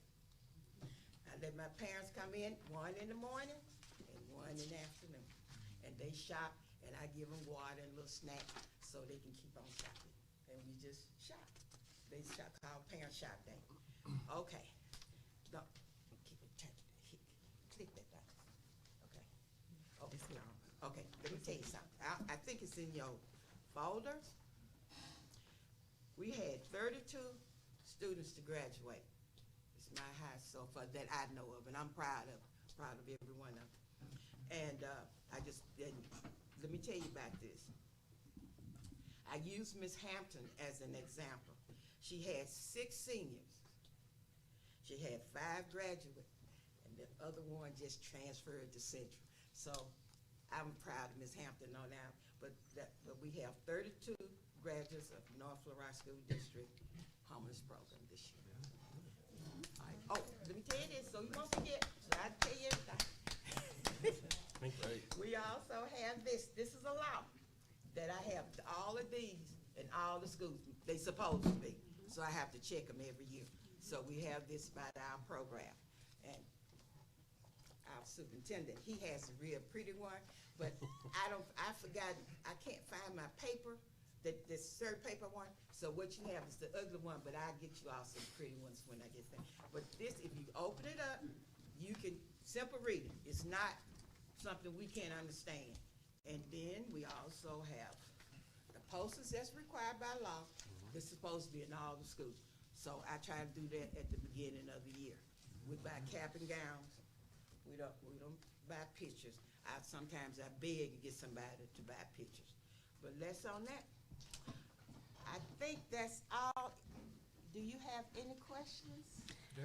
I let my parents come in, 1 in the morning and 1 in the afternoon. And they shop, and I give them water and a little snack so they can keep on shopping. And we just shop. They shop called parent shop day. Okay. No, keep it tight. Click that button. Okay. Okay, let me tell you something. I think it's in your folder. We had 32 students to graduate. It's my high so far that I know of, and I'm proud of every one of them. And let me tell you about this. I use Miss Hampton as an example. She had 6 seniors. She had 5 graduates, and the other one just transferred to Central. So I'm proud of Miss Hampton on that. But we have 32 graduates of North Little Rock School District homeless program this year. All right. Oh, let me tell you this, so you won't forget. So I tell you everything. We also have this. This is a law that I have all of these in all the schools. They supposed to be. So I have to check them every year. So we have this by our program. And our superintendent, he has a real pretty one, but I forgot, I can't find my paper the cert paper one. So what you have is the ugly one, but I'll get you all some pretty ones when I get there. But this, if you open it up, you can, simple reading. It's not something we can't understand. And then we also have the posters that's required by law. It's supposed to be in all the schools. So I try to do that at the beginning of the year. We buy cap and gowns. We don't buy pictures. Sometimes I beg to get somebody to buy pictures. But less on that. I think that's all. Do you have any questions?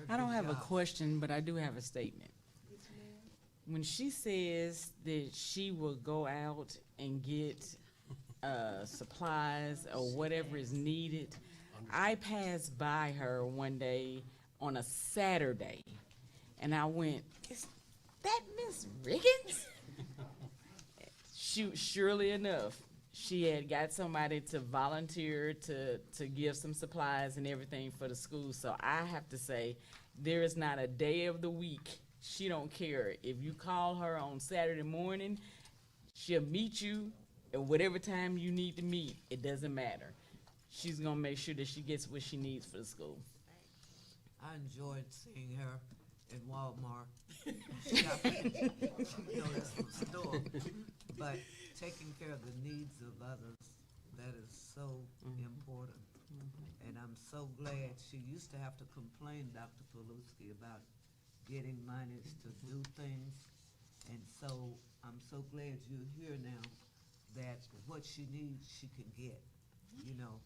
I don't have a question, but I do have a statement.
Yes, ma'am.
When she says that she will go out and get supplies or whatever is needed, I passed by her one day on a Saturday, and I went, "Is that Miss Riggins?" Surely enough, she had got somebody to volunteer to give some supplies and everything for the school. So I have to say, there is not a day of the week she don't care. If you call her on Saturday morning, she'll meet you at whatever time you need to meet. It doesn't matter. She's gonna make sure that she gets what she needs for the school.
I enjoyed seeing her in Walmart. Shopping. You know, that's the store. But taking care of the needs of others, that is so important. And I'm so glad. She used to have to complain, Dr. Paluski, about getting monies to do things. And so I'm so glad you're here now, that what she needs, she can get, you know,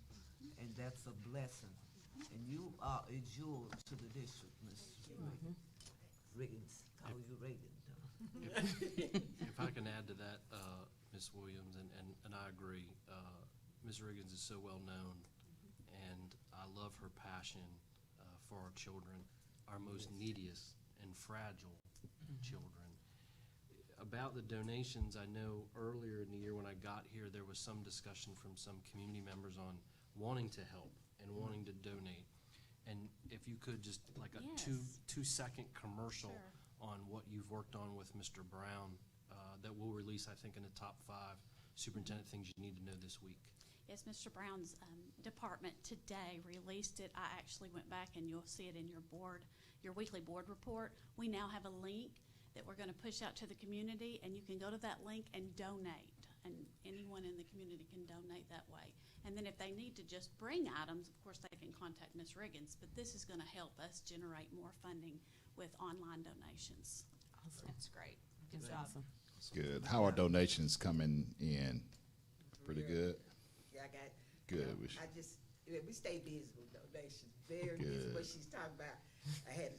and that's a blessing. And you are a jewel to the district, Ms. Riggins. Call you Riggins.
If I can add to that, Ms. Williams, and I agree, Ms. Riggins is so well known, and I love her passion for our children, our most neediest and fragile children. About the donations, I know earlier in the year when I got here, there was some discussion from some community members on wanting to help and wanting to donate. And if you could just like a two-second commercial on what you've worked on with Mr. Brown, that we'll release, I think, in the top 5 superintendent things you need to know this week.
Yes, Mr. Brown's department today released it. I actually went back, and you'll see it in your weekly board report. We now have a link that we're going to push out to the community, and you can go to that link and donate, and anyone in the community can donate that way. And then if they need to just bring items, of course, they can contact Ms. Riggins, but this is going to help us generate more funding with online donations.
Awesome.
That's great. Good job.
Awesome.
Good. How are donations coming in? Pretty good?
Yeah, I got.
Good.
We stay busy with donations. Very busy. What she's talking about. I had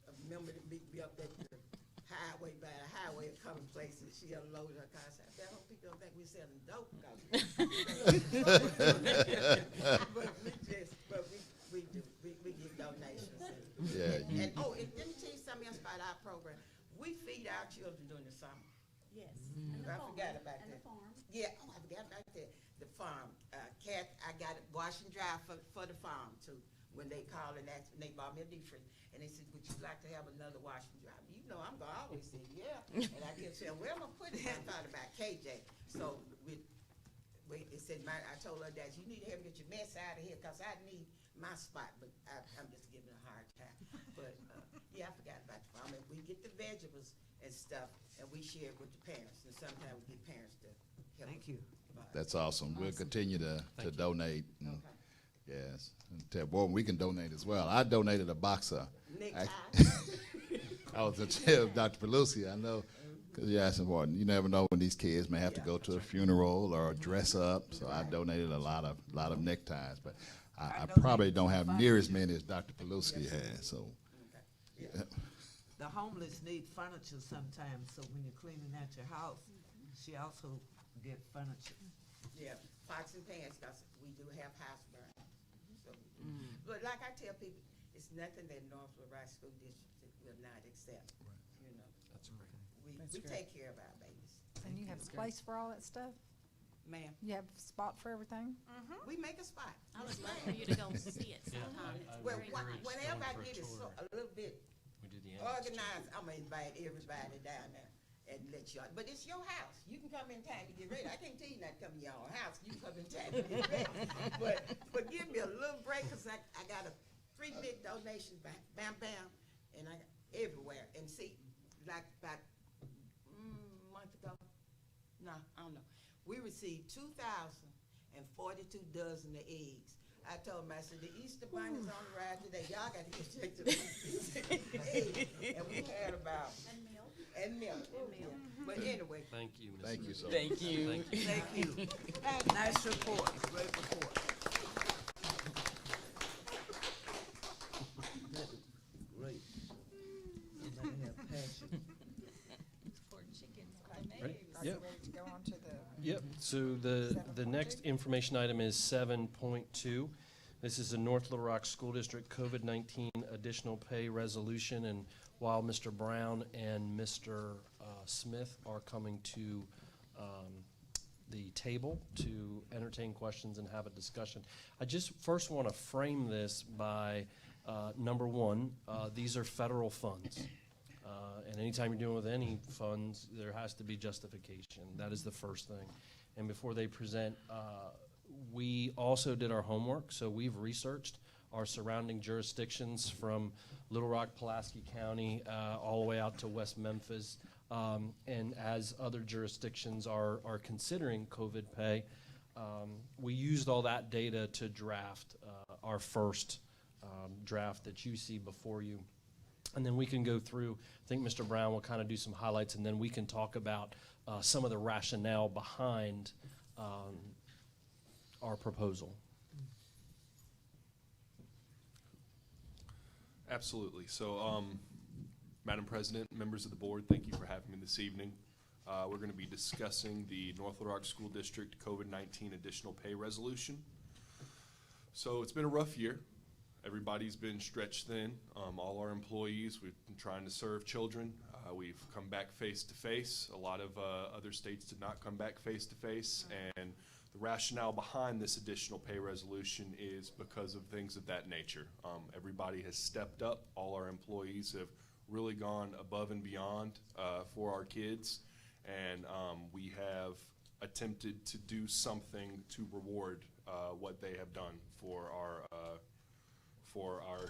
a member to meet me up at the highway, by the highway, coming places. She unloaded her car. I said, I hope people don't think we're selling dope. But we do. We give donations. And let me tell you something else about our program. We feed our children during the summer.
Yes.
I forgot about that.
And the farm.
Yeah, I forgot about that. The farm. Cat, I got it wash and dry for the farm too. When they called and asked, they bought me a deep freeze, and they said, "Would you like to have another wash and dry?" You know, I'm gonna always say yeah. And I kept saying, "Where am I putting it?" I thought about KJ. So it said, I told her that you need to help get your mess out of here because I need my spot. But I'm just giving her a hard time. But yeah, I forgot about the farm. And we get the vegetables and stuff, and we share it with the parents. And sometimes we get parents to help.
Thank you.
That's awesome. We'll continue to donate. And yes. And boy, we can donate as well. I donated a box of. I was a tell Dr. Paluski, I know, because you asked him, you never know when these kids may have to go to a funeral or dress up. So I donated a lot of neckties, but I probably don't have near as many as Dr. Paluski has. So.
The homeless need furniture sometimes, so when you're cleaning out your house, she also get furniture.
Yeah, pots and pans, because we do have house burn. So, but like I tell people, it's nothing that North Little Rock School District will not accept. You know,
That's great.
We take care of our babies.
And you have a place for all that stuff?
Ma'am,
You have a spot for everything?
we make a spot.
I would love for you to go see it sometime.
I
Well,
would encourage
whenever I
going for a
get it
tour.
a little bit
We did the annex tour.
organized, I'm gonna invite everybody down there and let get you, but it's your house. You can come in time to get ready. I can't tell you not to come to your own house. You can come in time to get ready. But give me a little break, because I got 3 big donations, bam, bam, and I got everywhere. And see, like about a month ago, no, I don't know, we received 2,042 dozen of eggs. I told him, I said, the Easter Bunny's on the ride today. Y'all got to get checked to the eggs. And we had about... And milk. But anyway.
Thank you, Ms.
Thank you so much.
Thank you.
Thank you. Nice report, great report. That is great. Somebody have passion.
Right.
Are you
Yep.
ready to go on to the?
Yep, so the next information item is 7.2. This is the North Little Rock School District COVID-19 additional pay resolution, and while Mr. Brown and Mr. Smith are coming to the table to entertain questions and have a discussion, I just first want to frame this by, number one, these are federal funds. And anytime you're dealing with any funds, there has to be justification. That is the first thing. And before they present, we also did our homework, so we've researched our surrounding jurisdictions from Little Rock, Pulaski County, all the way out to West Memphis. And as other jurisdictions are considering COVID pay, we used all that data to draft our first draft that you see before you. And then we can go through, I think Mr. Brown will kind of do some highlights, and then we can talk about some of the rationale behind our proposal.
Absolutely. So, Madam President, members of the board, thank you for having me this evening. We're going to be discussing the North Little Rock School District COVID-19 additional pay resolution. So it's been a rough year. Everybody's been stretched thin. All our employees, we've been trying to serve children. We've come back face to face. A lot of other states did not come back face to face. And the rationale behind this additional pay resolution is because of things of that nature. Everybody has stepped up. All our employees have really gone above and beyond for our kids. And we have attempted to do something to reward what they have done for our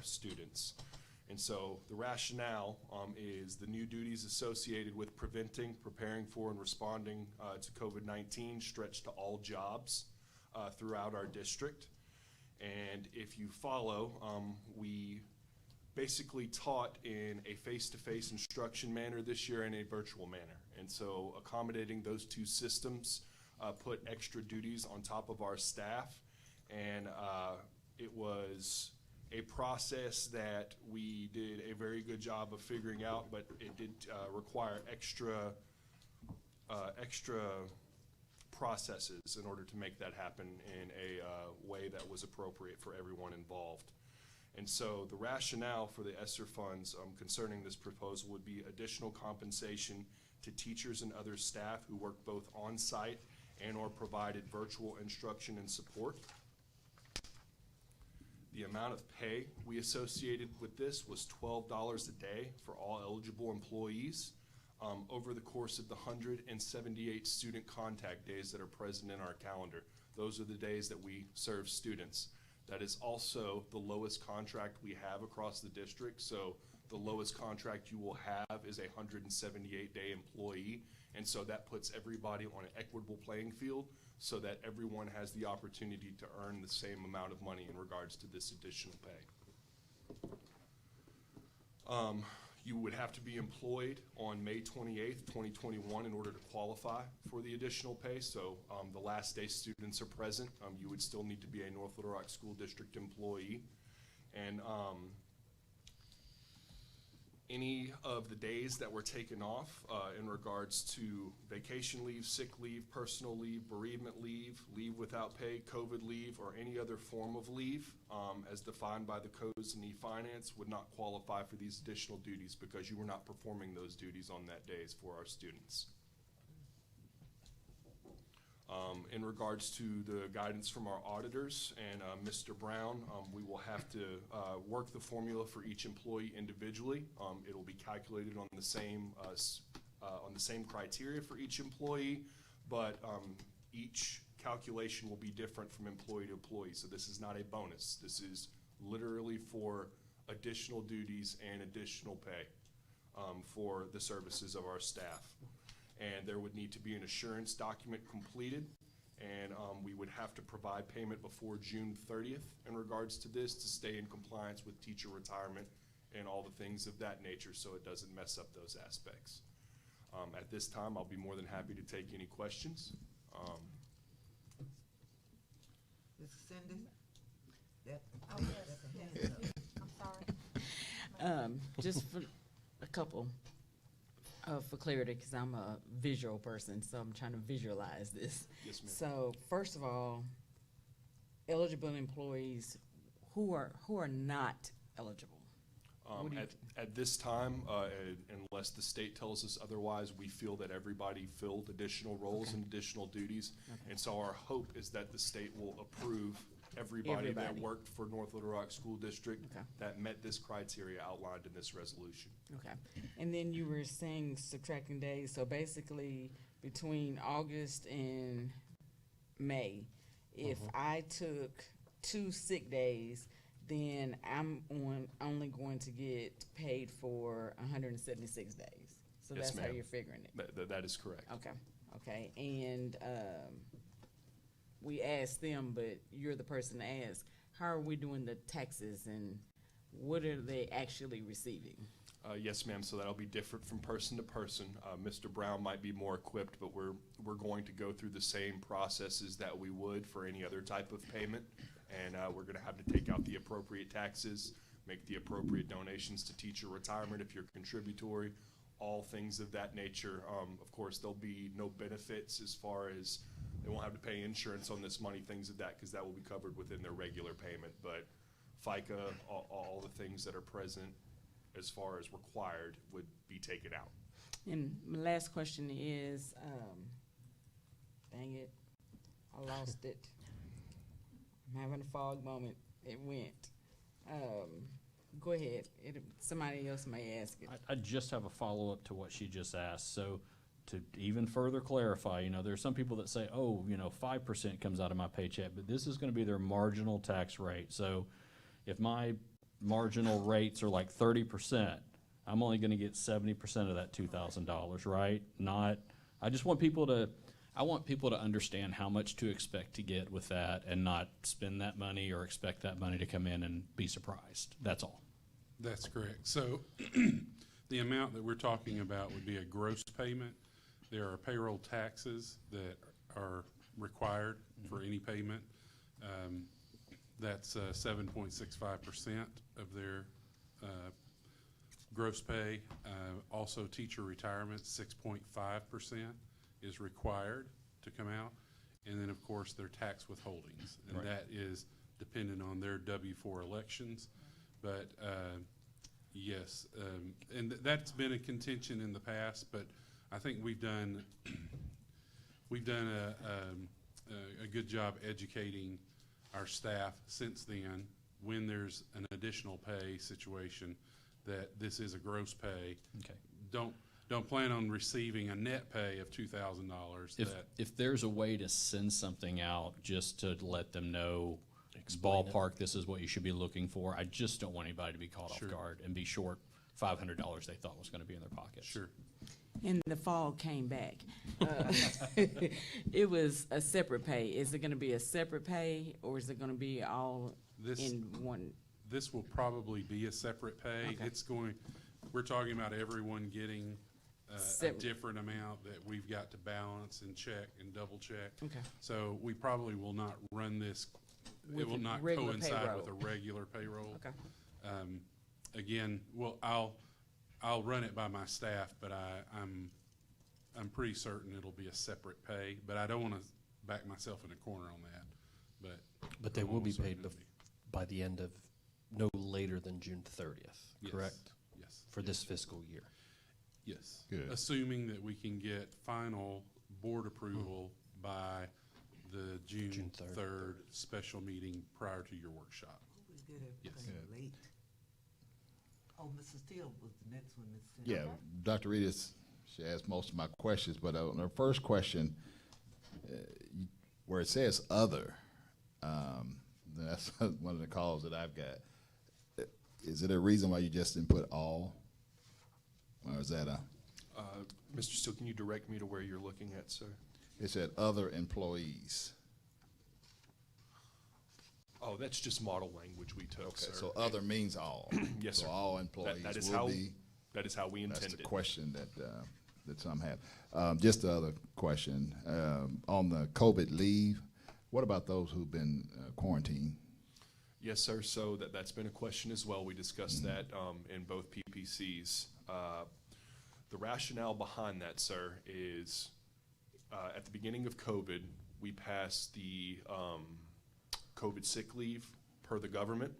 students. And so the rationale is the new duties associated with preventing, preparing for, and responding to COVID-19 stretch to all jobs throughout our district. And if you follow, we basically taught in a face-to-face instruction manner this year and a virtual manner. And so accommodating those two systems put extra duties on top of our staff. And it was a process that we did a very good job of figuring out, but it did require extra processes in order to make that happen in a way that was appropriate for everyone involved. And so the rationale for the ESSER funds concerning this proposal would be additional compensation to teachers and other staff who work both on-site and or provided virtual instruction and support. The amount of pay we associated with this was $12 a day for all eligible employees over the course of the 178 student contact days that are present in our calendar. Those are the days that we serve students. That is also the lowest contract we have across the district. So the lowest contract you will have is a 178-day employee. And so that puts everybody on an equitable playing field so that everyone has the opportunity to earn the same amount of money in regards to this additional pay. You would have to be employed on May 28th, 2021 in order to qualify for the additional pay. So the last day students are present, you would still need to be a North Little Rock School District employee. And any of the days that were taken off in regards to vacation leave, sick leave, personal leave, bereavement leave, leave without pay, COVID leave, or any other form of leave as defined by the codes and e-finance would not qualify for these additional duties because you were not performing those duties on that days for our students. In regards to the guidance from our auditors and Mr. Brown, we will have to work the formula for each employee individually. It will be calculated on the same on the same criteria for each employee, but each calculation will be different from employee to employee. So this is not a bonus. This is literally for additional duties and additional pay for the services of our staff. And there would need to be an assurance document completed, and we would have to provide payment before June 30th in regards to this to stay in compliance with teacher retirement and all the things of that nature, so it doesn't mess up those aspects. At this time, I'll be more than happy to take any questions.
Ms. Cindy?
Oh, yes. I'm sorry.
Just for a couple, for clarity, because I'm a visual person, so I'm trying to visualize this.
Yes, ma'am.
So first of all, eligible employees who are not eligible. What do you
At this time, unless the state tells us otherwise, we feel that everybody filled additional roles and additional duties.
Okay.
And so our hope is that the state will approve everybody that
Everybody.
worked for North Little Rock School District
Okay.
that met this criteria outlined in this resolution.
Okay. And then you were saying subtracting days, so basically between August and May, if I took 2 sick days, then I'm only going to get paid for 176 days. So
Yes,
that's how
ma'am.
you're figuring it.
That is correct.
Okay. And we asked them, but you're the person to ask, how are we doing the taxes and what are they actually receiving?
Yes, ma'am, so that'll be different from person to person. Mr. Brown might be more equipped, but we're going to go through the same processes that we would for any other type of payment. And we're gonna have to take out the appropriate taxes, make the appropriate donations to teacher retirement if you're contributory, all things of that nature. Of course, there'll be no benefits as far as they won't have to pay insurance on this money, things of that, because that will be covered within their regular payment. But FICA, all the things that are present as far as required would be taken out.
And my last question is, dang it, I lost it. I'm having a fog moment. It went. Go ahead. Somebody else may ask it.
I just have a follow-up to what she just asked. So to even further clarify, there's some people that say, 5% comes out of my paycheck, but this is going to be their marginal tax rate. So if my marginal rates are like 30%, I'm only going to get 70% of that $2,000, right? I just want people to understand how much to expect to get with that and not spend that money or expect that money to come in and be surprised. That's all.
That's correct. So the amount that we're talking about would be a gross payment. There are payroll taxes that are required for any payment. That's 7.65% of their gross pay. Also, teacher retirement, 6.5% is required to come out. And then, of course, their tax withholdings. And
Right.
that is dependent on their W-4 elections. But yes, and that's been a contention in the past, but I think we've done a good job educating our staff since then, when there's an additional pay situation, that this is a gross pay.
Okay.
Don't plan on receiving a net pay of $2,000.
If there's a way to send something out just to let them know,
Explain it.
ballpark, this is what you should be looking for. I just don't want anybody to be caught
Sure.
off guard and be short $500 they thought was going to be in their pockets.
Sure.
And the fall came back. It was a separate pay. Is it gonna be a separate pay, or is it gonna be all in one?
This will probably be a separate pay.
Okay.
We're talking about everyone getting a
Separate.
different amount that we've got to balance and check and double check.
Okay.
So we probably will not run this,
With
it will
the
not
regular
coincide
payroll.
with a regular payroll.
Okay.
Again, I'll run it by my staff, but I'm pretty certain it'll be a separate pay, but I don't want to back myself in a corner on that.
But they
I'm
will be
almost certain
paid
it'll be.
by the end of no later than June 30th,
Yes.
correct?
Yes.
For this fiscal year.
Yes.
Good.
Assuming that we can get final board approval by the June 3rd special meeting prior to your workshop.
We get
Yes.
everything late. Oh, Mrs. Teal was the next one, Ms.
Yeah, Dr. Reed is she asked most of my questions, but on her first question, where it says other, that's one of the calls that I've got. Is it a reason why you just didn't put all? Or is that a?
Mr. Steele, can you direct me to where you're looking at, sir?
It said other employees.
Oh, that's just model language we took,
Okay,
sir.
so other means all.
Yes,
so
sir.
all employees
That is
will
how,
be.
that is how we intended.
That's the question that some have. Just the other question, on the COVID leave, what about those who've been quarantined?
Yes, sir. So that's been a question as well. We discussed that in both PPCs. The rationale behind that, sir, is at the beginning of COVID, we passed the COVID sick leave per the government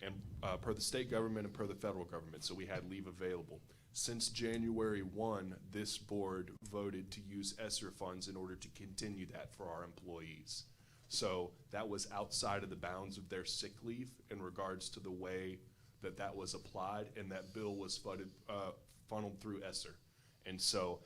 and per the state government and per the federal government. So we had leave available. Since January 1, this board voted to use ESSER funds in order to continue that for our employees. So that was outside of the bounds of their sick leave in regards to the way that that was applied, and that bill was funneled through ESSER. And so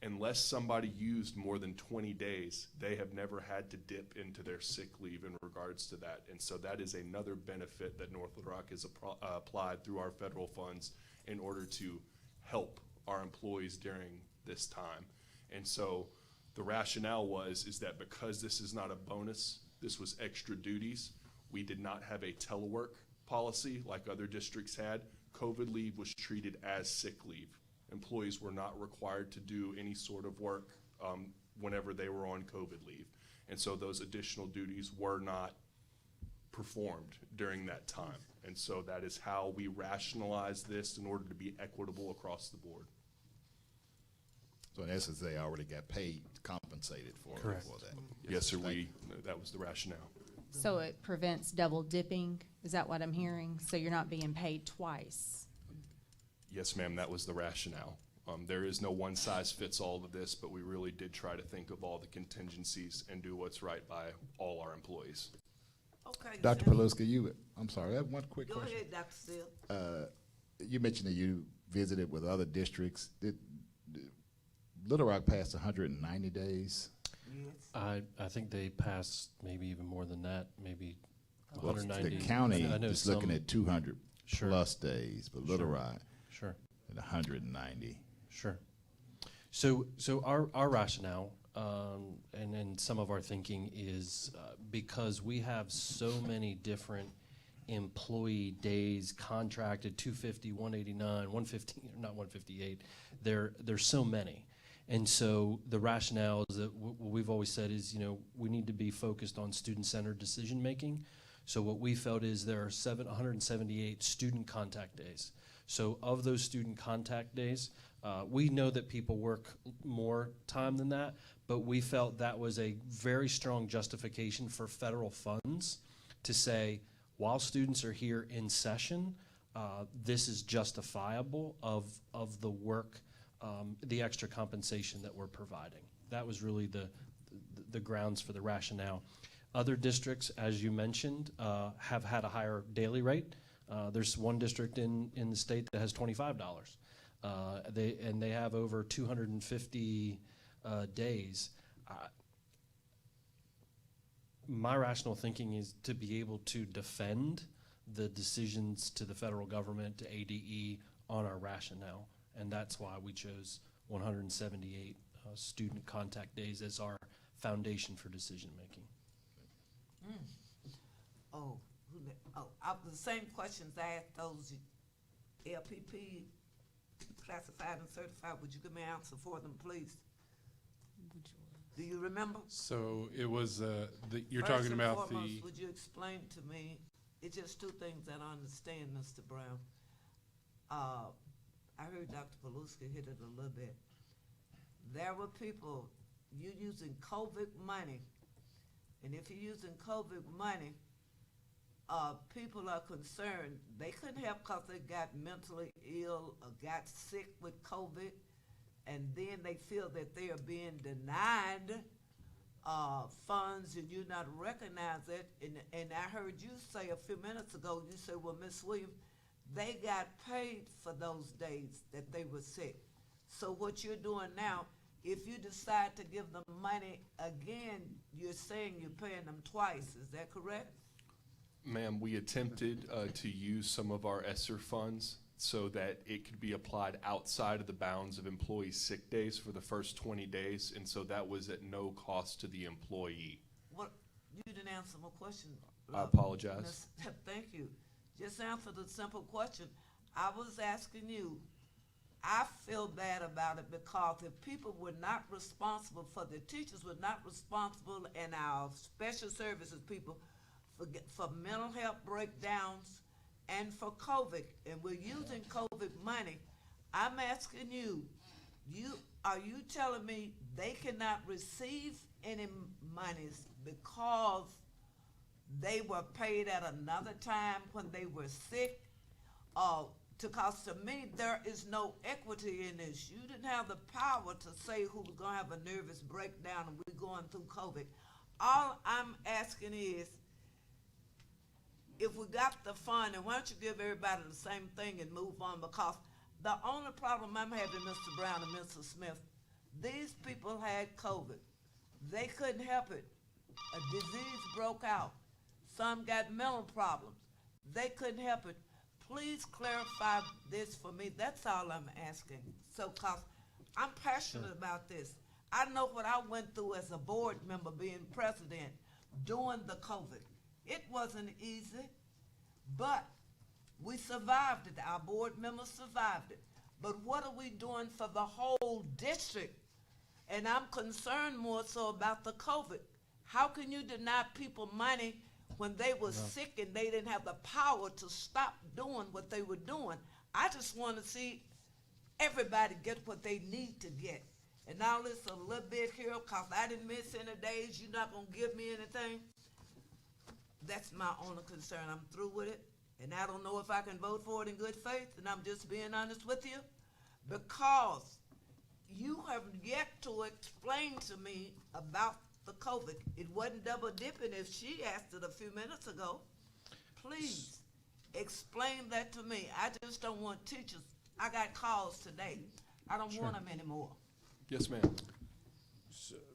unless somebody used more than 20 days, they have never had to dip into their sick leave in regards to that. And so that is another benefit that North Little Rock has applied through our federal funds in order to help our employees during this time. And so the rationale is that because this is not a bonus, this was extra duties, we did not have a telework policy like other districts had. COVID leave was treated as sick leave. Employees were not required to do any sort of work whenever they were on COVID leave. And so those additional duties were not performed during that time. And so that is how we rationalize this in order to be equitable across the board.
So in essence, they already got paid, compensated for that.
Yes, sir, that was the rationale.
So it prevents double dipping, is that what I'm hearing? So you're not being paid twice?
Yes, ma'am, that was the rationale. There is no one size fits all of this, but we really did try to think of all the contingencies and do what's right by all our employees.
Okay,
Dr. Paluski, I'm sorry, I have one quick
Go
question.
ahead, Dr. Steele.
You mentioned that you visited with other districts. Did Little Rock passed 190 days?
Yes.
I think they passed maybe even more than that, maybe
Well,
190.
the county
I know
is looking at 200
Sure.
plus days, but Little
Sure.
Rock
Sure.
at 190.
Sure. So our rationale and some of our thinking is because we have so many different employee days contracted, 250, 189, 150, not 158. There's so many. And so the rationale is that what we've always said is, we need to be focused on student-centered decision-making. So what we felt is there are 178 student contact days. So of those student contact days, we know that people work more time than that, but we felt that was a very strong justification for federal funds to say, while students are here in session, this is justifiable of the work, the extra compensation that we're providing. That was really the grounds for the rationale. Other districts, as you mentioned, have had a higher daily rate. There's one district in the state that has $25. They have over 250 days. My rational thinking is to be able to defend the decisions to the federal government, to ADE, on our rationale. And that's why we chose 178 student contact days as our foundation for decision making.
The same questions I asked those LPP classified and certified. Would you give me an answer for them, please? Do you remember?
So it was, you're
First
talking
and
about
foremost, would you explain to me, it's just two things that I understand, Mr. Brown. I heard Dr. Paluski hit it a little bit. There were people, you using COVID money, and if you're using COVID money, people are concerned. They couldn't help because they got mentally ill or got sick with COVID, and then they feel that they are being denied funds and you not recognize it. And I heard you say a few minutes ago, you said, well, Ms. Williams, they got paid for those days that they were sick.
So what you're doing now, if you decide to give them money again, you're saying you're paying them twice, is that correct?
Ma'am, we attempted to use some of our ESSER funds so that it could be applied outside of the bounds of employee sick days for the first 20 days, and so that was at no cost to the employee.
What, you didn't answer my question.
I apologize.
Thank you. Just answer the simple question. I was asking you, I feel bad about it because if people were not responsible, for the teachers were not responsible, and our special services people for mental health breakdowns and for COVID, and we're using COVID money, I'm asking you, are you telling me they cannot receive any monies because they were paid at another time when they were sick? Because to me, there is no equity in this. You didn't have the power to say who was going to have a nervous breakdown and we're going through COVID. All I'm asking is, if we got the fund, and why don't you give everybody the same thing and move on? Because the only problem I'm having, Mr. Brown and Mr. Smith, these people had COVID. They couldn't help it. A disease broke out. Some got mental problems. They couldn't help it. Please clarify this for me. That's all I'm asking. So, cause I'm passionate about this. I know what I went through as a board member being president during the COVID. It wasn't easy, but we survived it. Our board members survived it. But what are we doing for the whole district? And I'm concerned more so about the COVID. How can you deny people money when they were sick and they didn't have the power to stop doing what they were doing? I just want to see everybody get what they need to get. And now this a little bit here, because I didn't miss any days, you're not going to give me anything. That's my only concern. I'm through with it, and I don't know if I can vote for it in good faith, and I'm just being honest with you, because you have yet to explain to me about the COVID. It wasn't double dipping if she asked it a few minutes ago. Please explain that to me. I just don't want teachers. I got calls today. I don't want them anymore.
Yes, ma'am.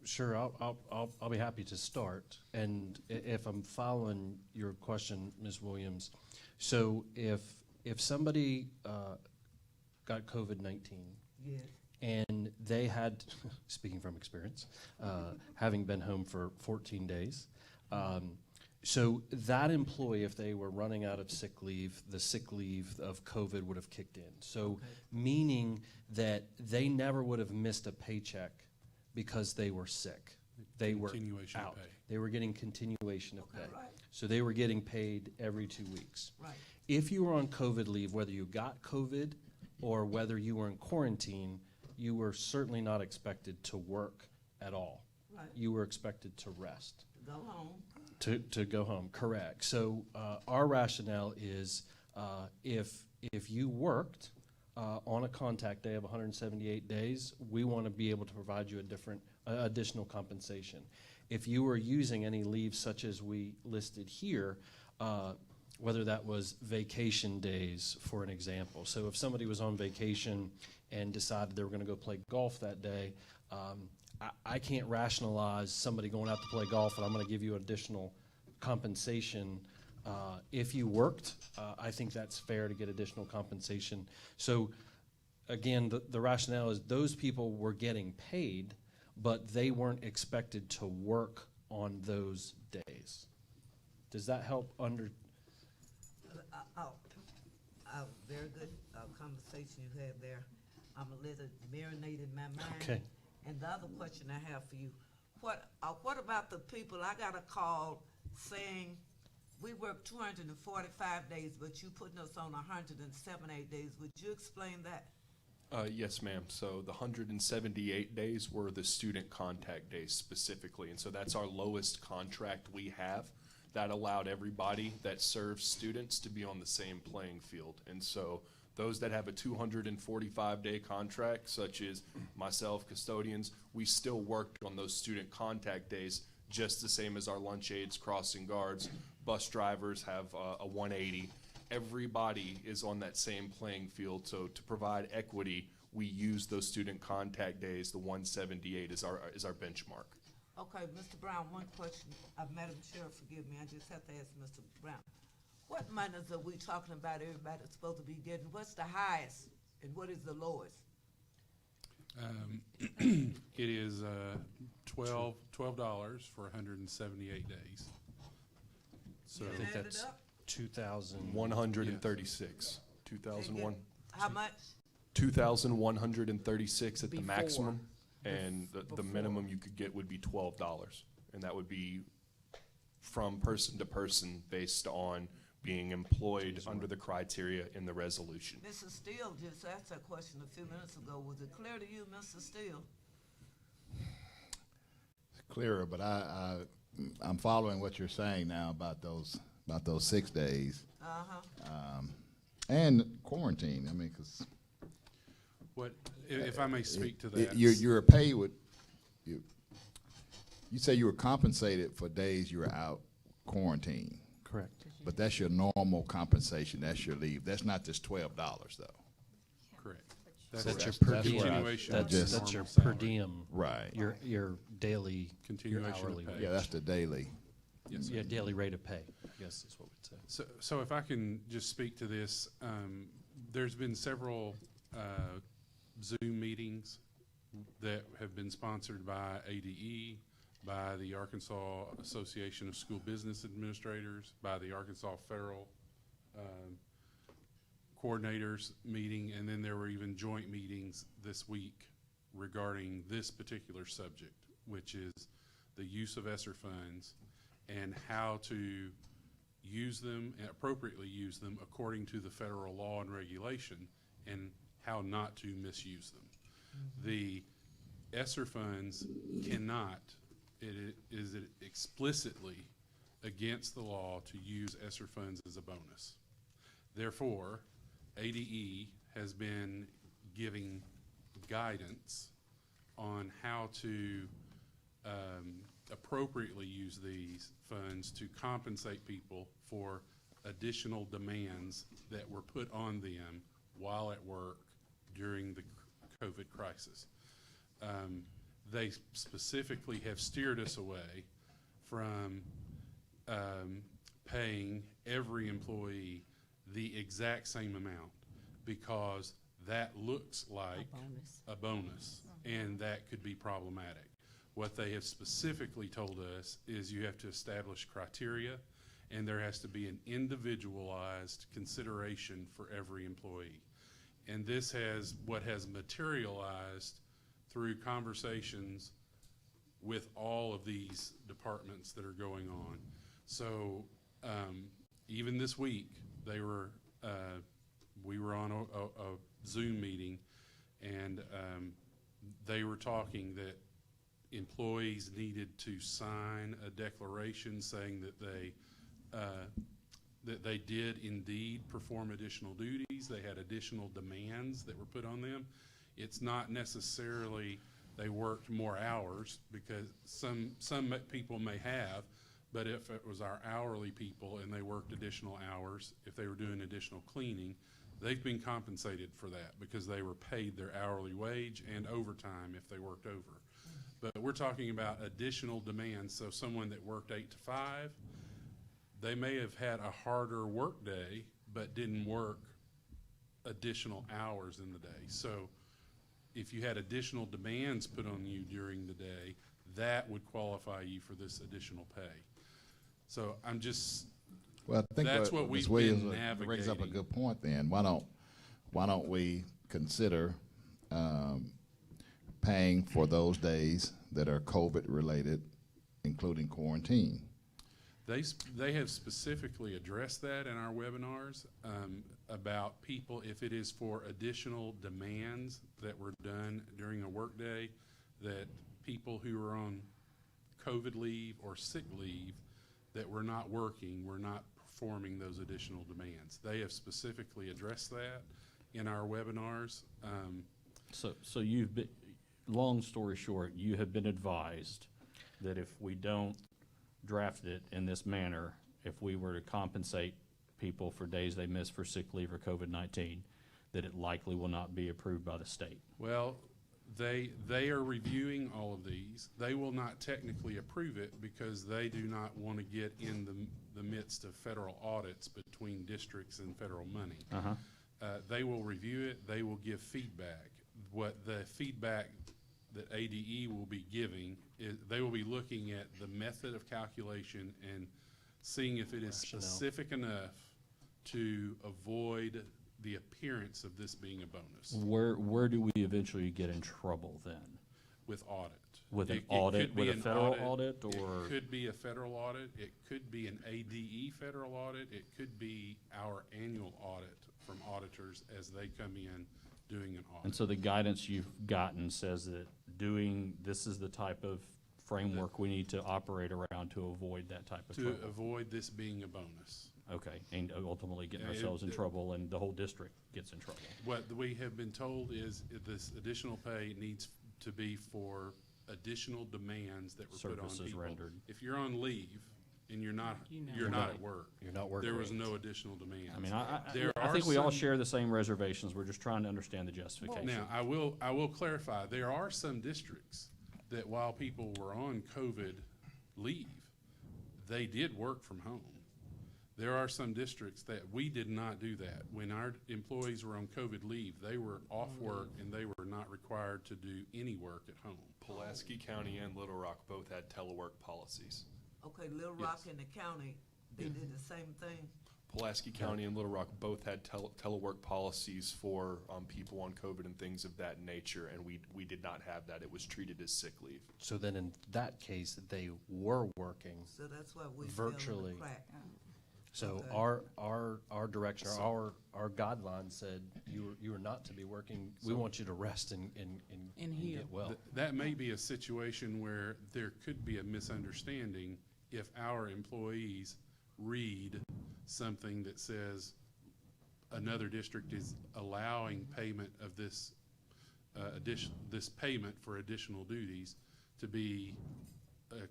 Sure, I'll be happy to start. And if I'm following your question, Ms. Williams, so if somebody got COVID-19,
yes,
and they had, speaking from experience, having been home for 14 days, so that employee, if they were running out of sick leave, the sick leave of COVID would have kicked in. So meaning that they never would have missed a paycheck because they were sick. They were out. They were getting continuation of pay.
Right.
So they were getting paid every 2 weeks.
Right.
If you were on COVID leave, whether you got COVID or whether you were in quarantine, you were certainly not expected to work at all.
Right.
You were expected to rest.
Go home.
To go home, correct. So our rationale is if you worked on a contact day of 178 days, we want to be able to provide you a different additional compensation. If you were using any leave such as we listed here, whether that was vacation days, for an example. So if somebody was on vacation and decided they were going to go play golf that day, I can't rationalize somebody going out to play golf and I'm going to give you additional compensation. If you worked, I think that's fair to get additional compensation. So again, the rationale is those people were getting paid, but they weren't expected to work on those days. Does that help
Very good conversation you had there. I'm a little marinated in my mind.
Okay.
And the other question I have for you, what about the people, I got a call saying we work 245 days, but you putting us on 178 days. Would you explain that?
Yes, ma'am. So the 178 days were the student contact days specifically, and so that's our lowest contract we have. That allowed everybody that serves students to be on the same playing field. And so those that have a 245-day contract, such as myself, custodians, we still worked on those student contact days just the same as our lunch aides, crossing guards, bus drivers have a 180. Everybody is on that same playing field. So to provide equity, we use those student contact days, the 178 is our benchmark.
Okay, Mr. Brown, one question. Madam Chair, forgive me, I just have to ask Mr. Brown. What monies are we talking about everybody's supposed to be getting? What's the highest and what is the lowest?
It is $12 for 178 days. So
I think that's
up?
2,136. 2,001.
How much?
2,136 at the
Before.
maximum, and the
Before.
minimum you could get would be $12, and that would be from person to person based on being employed under the criteria in the resolution.
Mrs. Steele just asked that question a few minutes ago. Was it clear to you, Mr. Steele?
It's clearer, but I'm following what you're saying now about those 6 days. And quarantine. I mean, because
what, if I may speak to that?
You're paid with, you say you were compensated for days you were out quarantine.
Correct.
But that's your normal compensation. That's your leave. That's not just $12 though.
Correct.
That's
That's-
your per
that's
diem.
where I-
Continuation
I
of
just-
That's your
normal
per
salary.
diem.
Right.
Your daily, your
Continuation of
hourly
pay.
rate.
Yeah, that's the daily.
Yes, sir.
Yeah, daily rate of pay, I guess is what we'd say.
So if I can just speak to this, there's been several Zoom meetings that have been sponsored by ADE, by the Arkansas Association of School Business Administrators, by the Arkansas Federal Coordinators meeting, and then there were even joint meetings this week regarding this particular subject, which is the use of ESSER funds and how to use them and appropriately use them according to the federal law and regulation, and how not to misuse them. The ESSER funds cannot, it is explicitly against the law to use ESSER funds as a bonus. Therefore, ADE has been giving guidance on how to appropriately use these funds to compensate people for additional demands that were put on them while at work during the COVID crisis. They specifically have steered us away from paying every employee the exact same amount, because that looks like a bonus, and that could be problematic. What they have specifically told us is you have to establish criteria, and there has to be an individualized consideration for every employee. And this has what has materialized through conversations with all of these departments that are going on. So even this week, we were on a Zoom meeting, and they were talking that employees needed to sign a declaration saying that they did indeed perform additional duties. They had additional demands that were put on them. It's not necessarily they worked more hours, because some people may have, but if it was our hourly people and they worked additional hours, if they were doing additional cleaning, they've been compensated for that because they were paid their hourly wage and overtime if they worked over. But we're talking about additional demands. So someone that worked 8 to 5, they may have had a harder work day, but didn't work additional hours in the day. So if you had additional demands put on you during the day, that would qualify you for this additional pay. So I'm just,
Well, I think
that's what
Ms.
we've
Williams
been navigating.
brings up a good point. Then why don't we consider paying for those days that are COVID related, including quarantine?
They have specifically addressed that in our webinars about people, if it is for additional demands that were done during a workday, that people who are on COVID leave or sick leave that were not working were not performing those additional demands. They have specifically addressed that in our webinars.
So you've been, long story short, you have been advised that if we don't draft it in this manner, if we were to compensate people for days they missed for sick leave or COVID-19, that it likely will not be approved by the state?
Well, they are reviewing all of these. They will not technically approve it because they do not want to get in the midst of federal audits between districts and federal money.
Uh-huh.
They will review it. They will give feedback. What the feedback that ADE will be giving is they will be looking at the method of calculation and seeing if it is specific enough to avoid the appearance of this being a bonus.
Where do we eventually get in trouble then?
With audit.
With an
It
audit,
could be
with a
an
federal audit, or?
It could be a federal audit, it could be an ADE federal audit, it could be our annual audit from auditors as they come in doing an audit.
And so the guidance you've gotten says that this is the type of framework we need to operate around to avoid that type of trouble.
To avoid this being a bonus.
Okay, and ultimately getting
Yeah,
ourselves in trouble and the whole district gets in trouble.
What we have been told is this additional pay needs to be for additional demands that were put on
Services
people.
rendered.
If you're on leave and you're not at work.
You're not working.
There was no additional demands.
I mean, I think we all share the same reservations. We're just trying to understand the justification.
Now, I will clarify, there are some districts that while people were on COVID leave, they did work from home. There are some districts that we did not do that. When our employees were on COVID leave, they were off work and they were not required to do any work at home.
Pulaski County and Little Rock both had telework policies.
Okay, Little Rock and the county, they did the same thing.
Pulaski County and Little Rock both had telework policies for people on COVID and things of that nature, and we did not have that. It was treated as sick leave.
So then in that case, they were working
So that's why we fell in the
virtually.
crack.
So
Okay.
our direction, our guideline said you are not to be working. We
So-
want you to rest and
heal.
get well.
That may be a situation where there could be a misunderstanding if our employees read something that says another district is allowing payment of this this payment for additional duties to be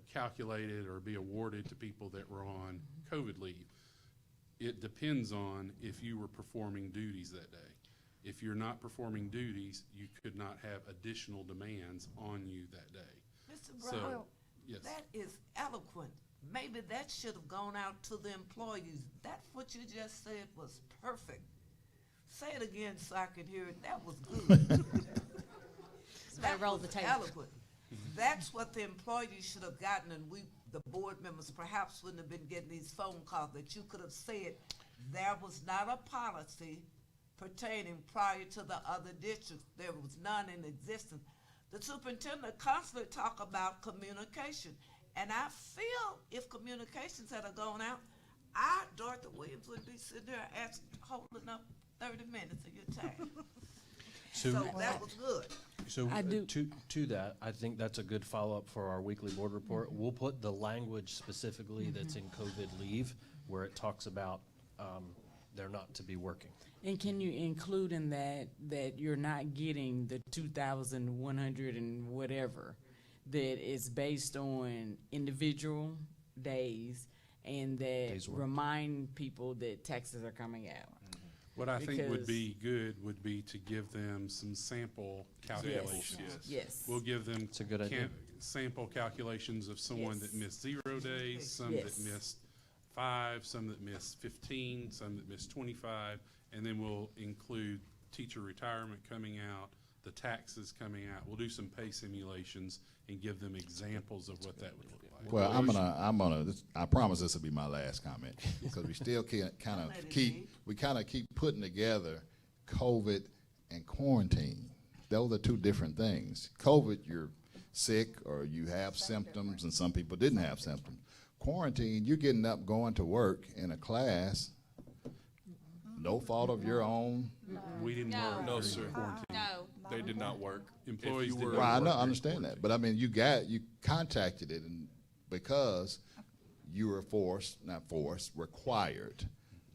calculated or be awarded to people that were on COVID leave. It depends on if you were performing duties that day. If you're not performing duties, you could not have additional demands on you that day.
Mr.
So,
Brown,
yes.
that is eloquent. Maybe that should have gone out to the employees. That what you just said was perfect. Say it again so I can hear it. That was good.
Somebody roll the tape.
Eloquent. That's what the employees should have gotten, and we, the board members, perhaps wouldn't have been getting these phone calls, that you could have said there was not a policy pertaining prior to the other districts. There was none in existence. The superintendent constantly talk about communication, and I feel if communications had gone out, Dorothy Williams would be sitting there holding up 30 minutes of your time. So that was good.
So to that, I think that's a good follow-up for our weekly board report. We'll put the language specifically that's in COVID leave where it talks about they're not to be working.
And can you include in that you're not getting the 2,100 and whatever, that is based on individual days and that remind people that taxes are coming out?
What I think would be good would be to give them some sample calculations.
Yes.
We'll give them
It's a good idea.
sample calculations of someone that missed 0 days, some that missed 5, some that missed 15, some that missed 25, and then we'll include teacher retirement coming out, the taxes coming out. We'll do some pay simulations and give them examples of what that would look like.
Well, I promise this will be my last comment, because we still kind of keep putting together COVID and quarantine. Those are two different things. COVID, you're sick or you have symptoms, and some people didn't have symptoms. Quarantine, you're getting up, going to work in a class, no fault of your own.
We didn't
No.
work.
No,
during
sir.
quarantine.
No.
They did not work.
Employees
If you
did
were-
not
Well, I
work
know,
during
understand that, but I mean, you contacted it, and because you were required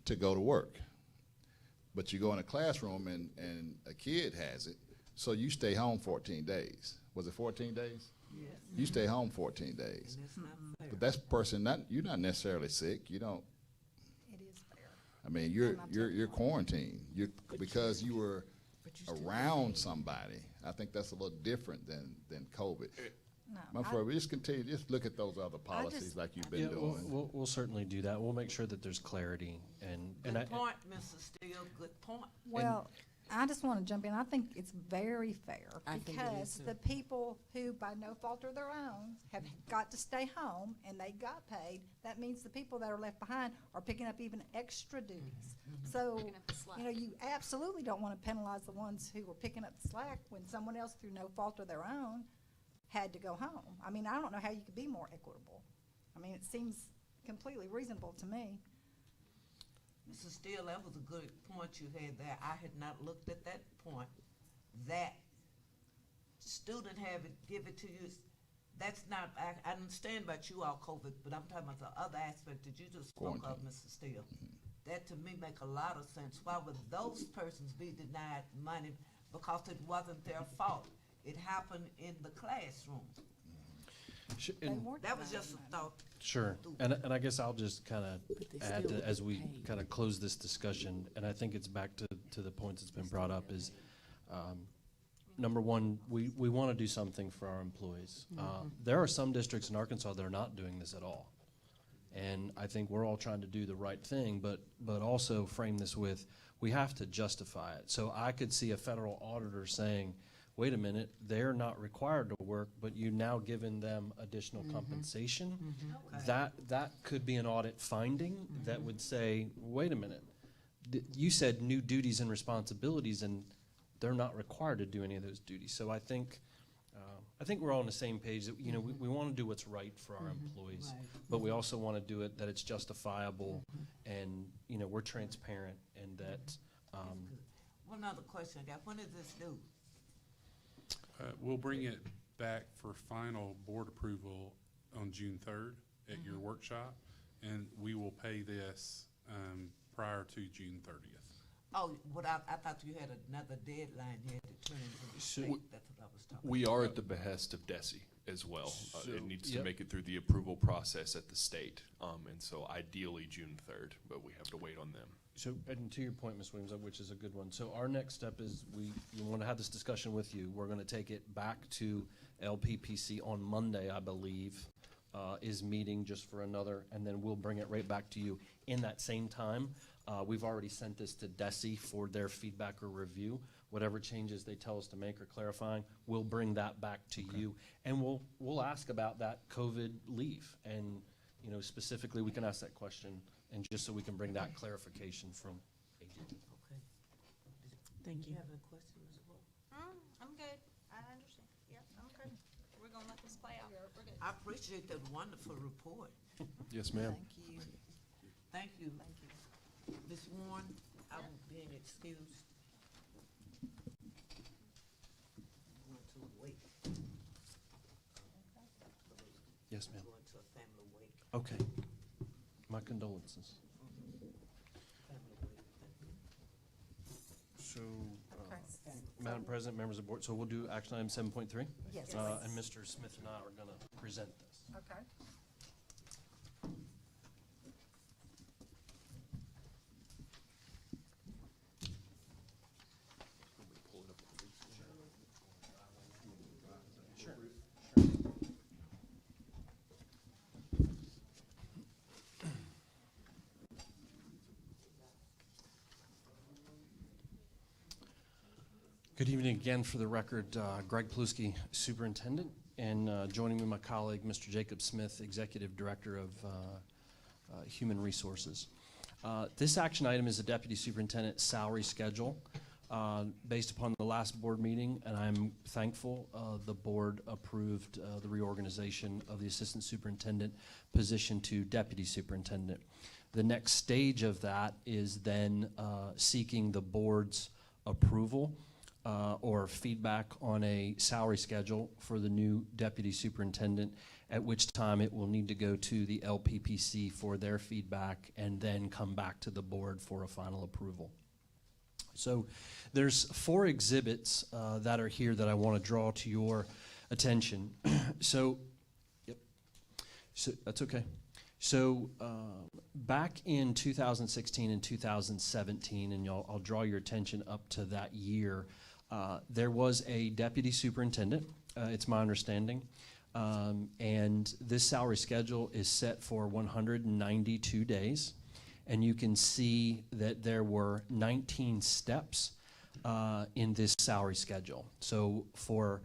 to go to work. But you go in a classroom and a kid has it, so you stay home 14 days. Was it 14 days?
Yes.
You stay home 14 days.
And it's not fair.
But that's person, you're not necessarily sick, you don't.
It is fair.
I mean, you're quarantined. Because you were around somebody. I think that's a little different than COVID.
No,
We just continue, just look at those other policies like you've been
Yeah,
doing.
we'll certainly do that. We'll make sure that there's clarity and
Good point, Mr. Steele, good point.
Well, I just want to jump in. I think it's very fair
I think it is,
because
too.
the people who, by no fault of their own, have got to stay home and they got paid, that means the people that are left behind are picking up even extra duties. So,
Picking up the slack.
you know, you absolutely don't want to penalize the ones who were picking up the slack when someone else, through no fault of their own, had to go home. I mean, I don't know how you could be more equitable. I mean, it seems completely reasonable to me.
Mr. Steele, that was a good point you had there. I had not looked at that point. That student give it to you, that's not, I understand about you all COVID, but I'm talking about the other aspect that you just spoke of, Mr. Steele. That to me make a lot of sense. Why would those persons be denied money because it wasn't their fault? It happened in the classroom. That was just a thought.
Sure, and I guess I'll just kind of add to, as we kind of close this discussion, and I think it's back to the points that's been brought up is, number one, we want to do something for our employees. There are some districts in Arkansas that are not doing this at all, and I think we're all trying to do the right thing, but also frame this with, we have to justify it. So I could see a federal auditor saying, wait a minute, they're not required to work, but you now given them additional compensation.
Okay.
That could be an audit finding that would say, wait a minute, you said new duties and responsibilities, and they're not required to do any of those duties. So I think we're all on the same page that, you know, we want to do what's right for our employees, but we also want to do it that it's justifiable and, you know, we're transparent and that.
One other question I got, when is this due?
We'll bring it back for final board approval on June 3rd at your workshop, and we will pay this prior to June 30th.
Oh, I thought you had another deadline you had to turn into the state. That's what I was talking about.
We are at the behest of DESI as well. It needs to
Yep.
make it through the approval process at the state, and so ideally June 3rd, but we have to wait on them.
So, and to your point, Ms. Williams, which is a good one. So our next step is we want to have this discussion with you. We're going to take it back to LPPC on Monday, I believe, is meeting just for another, and then we'll bring it right back to you in that same time. We've already sent this to DESI for their feedback or review. Whatever changes they tell us to make or clarifying, we'll bring that back to you. And we'll ask about that COVID leave. And, you know, specifically, we can ask that question, and just so we can bring that clarification from AD.
Okay.
Thank
Do
you.
you have any questions as well?
I'm good. I understand. Yep, I'm good. We're gonna let this play out. We're good.
I appreciate that wonderful report.
Yes, ma'am.
Thank you.
Thank you. Ms. Warren, I'm being excused. Going to a wake.
Yes, ma'am.
Going to a family wake.
Okay. My condolences.
Family wake.
So,
Okay.
Madam President, members of the board, so we'll do action item 7.3?
Yes.
And Mr. Smith and I are going to present this.
Okay.
Good evening again. For the record, Greg Paluski, Superintendent, and joining me, my colleague, Mr. Jacob Smith, Executive Director of Human Resources. This action item is a Deputy Superintendent salary schedule based upon the last board meeting, and I'm thankful the board approved the reorganization of the Assistant Superintendent position to Deputy Superintendent. The next stage of that is then seeking the board's approval or feedback on a salary schedule for the new deputy superintendent, at which time it will need to go to the LPPC for their feedback and then come back to the board for a final approval. So there's 4 exhibits that are here that I want to draw to your attention. So that's okay. So back in 2016 and 2017, and I'll draw your attention up to that year, there was a deputy superintendent, it's my understanding, and this salary schedule is set for 192 days. And you can see that there were 19 steps in this salary schedule. So for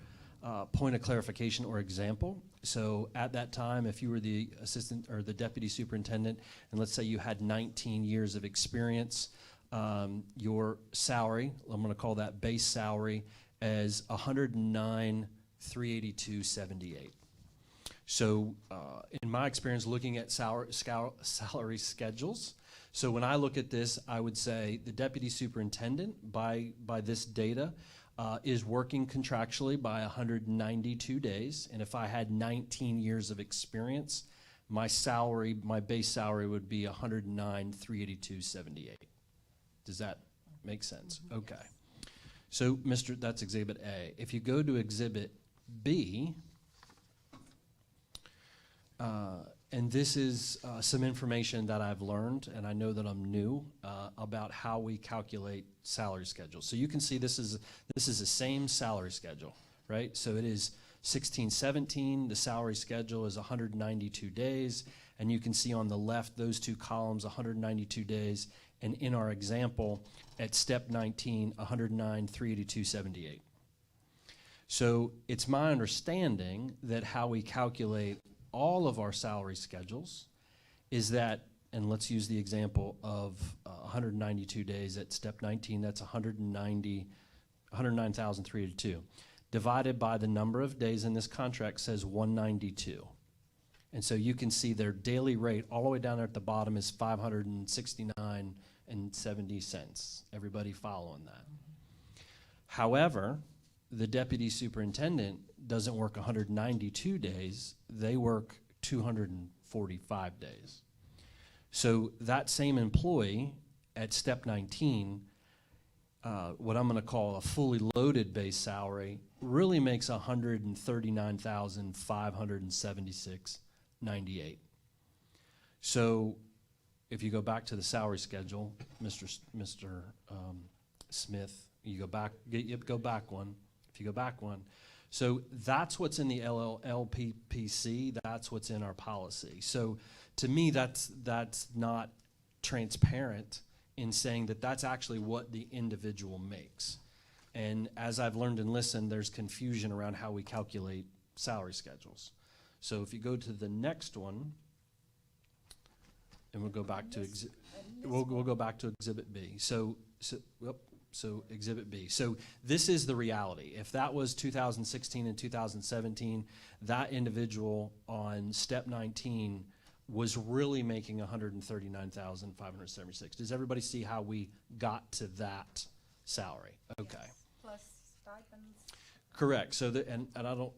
point of clarification or example, so at that time, if you were the assistant or the deputy superintendent, and let's say you had 19 years of experience, your salary, I'm going to call that base salary, as $109,382.78. So in my experience looking at salary schedules, so when I look at this, I would say the deputy superintendent, by this data, is working contractually by 192 days. And if I had 19 years of experience, my salary, my base salary would be $109,382.78. Does that make sense? Mm-hmm. Okay. So, that's Exhibit A. If you go to Exhibit B, and this is some information that I've learned, and I know that I'm new, about how we calculate salary schedules. So you can see this is the same salary schedule, right? So it is 16-17, the salary schedule is 192 days, and you can see on the left those two columns, 192 days, and in our example, at step 19, 109,382.78. So it's my understanding that how we calculate all of our salary schedules is that, and let's use the example of 192 days at step 19, that's 109,382. Divided by the number of days in this contract says 192. And so you can see their daily rate all the way down there at the bottom is $569.70. Everybody following that? However, the deputy superintendent doesn't work 192 days, they work 245 days. So that same employee at step 19, what I'm going to call a fully loaded base salary, really makes $139,576.98. So if you go back to the salary schedule, Mr. Smith, you go back, go back one. If you go back one, so that's what's in the LPPC. That's what's in our policy. So to me, that's not transparent in saying that that's actually what the individual makes. And as I've learned and listened, there's confusion around how we calculate salary schedules. So if you go to the next one, and we'll go back to we'll go back to Exhibit B. So Exhibit B. So this is the reality. If that was 2016 and 2017, that individual on step 19 was really making $139,576. Does everybody see how we got to that salary? Okay.
Plus stipends.
Correct. So and I don't.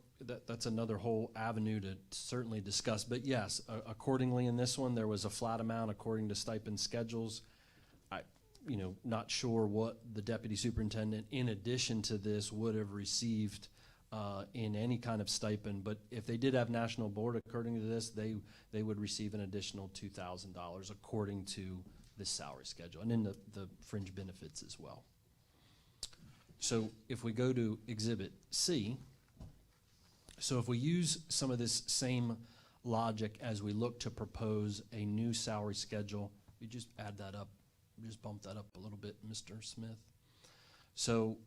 That's another whole avenue to certainly discuss. But yes, accordingly in this one, there was a flat amount according to stipend schedules. Not sure what the deputy superintendent, in addition to this, would have received in any kind of stipend. But if they did have national board, according to this, they would receive an additional $2,000 according to this salary schedule, and in the fringe benefits as well. So if we go to Exhibit C, so if we use some of this same logic as we look to propose a new salary schedule, we just add that up. Just bump that up a little bit, Mr. Smith. So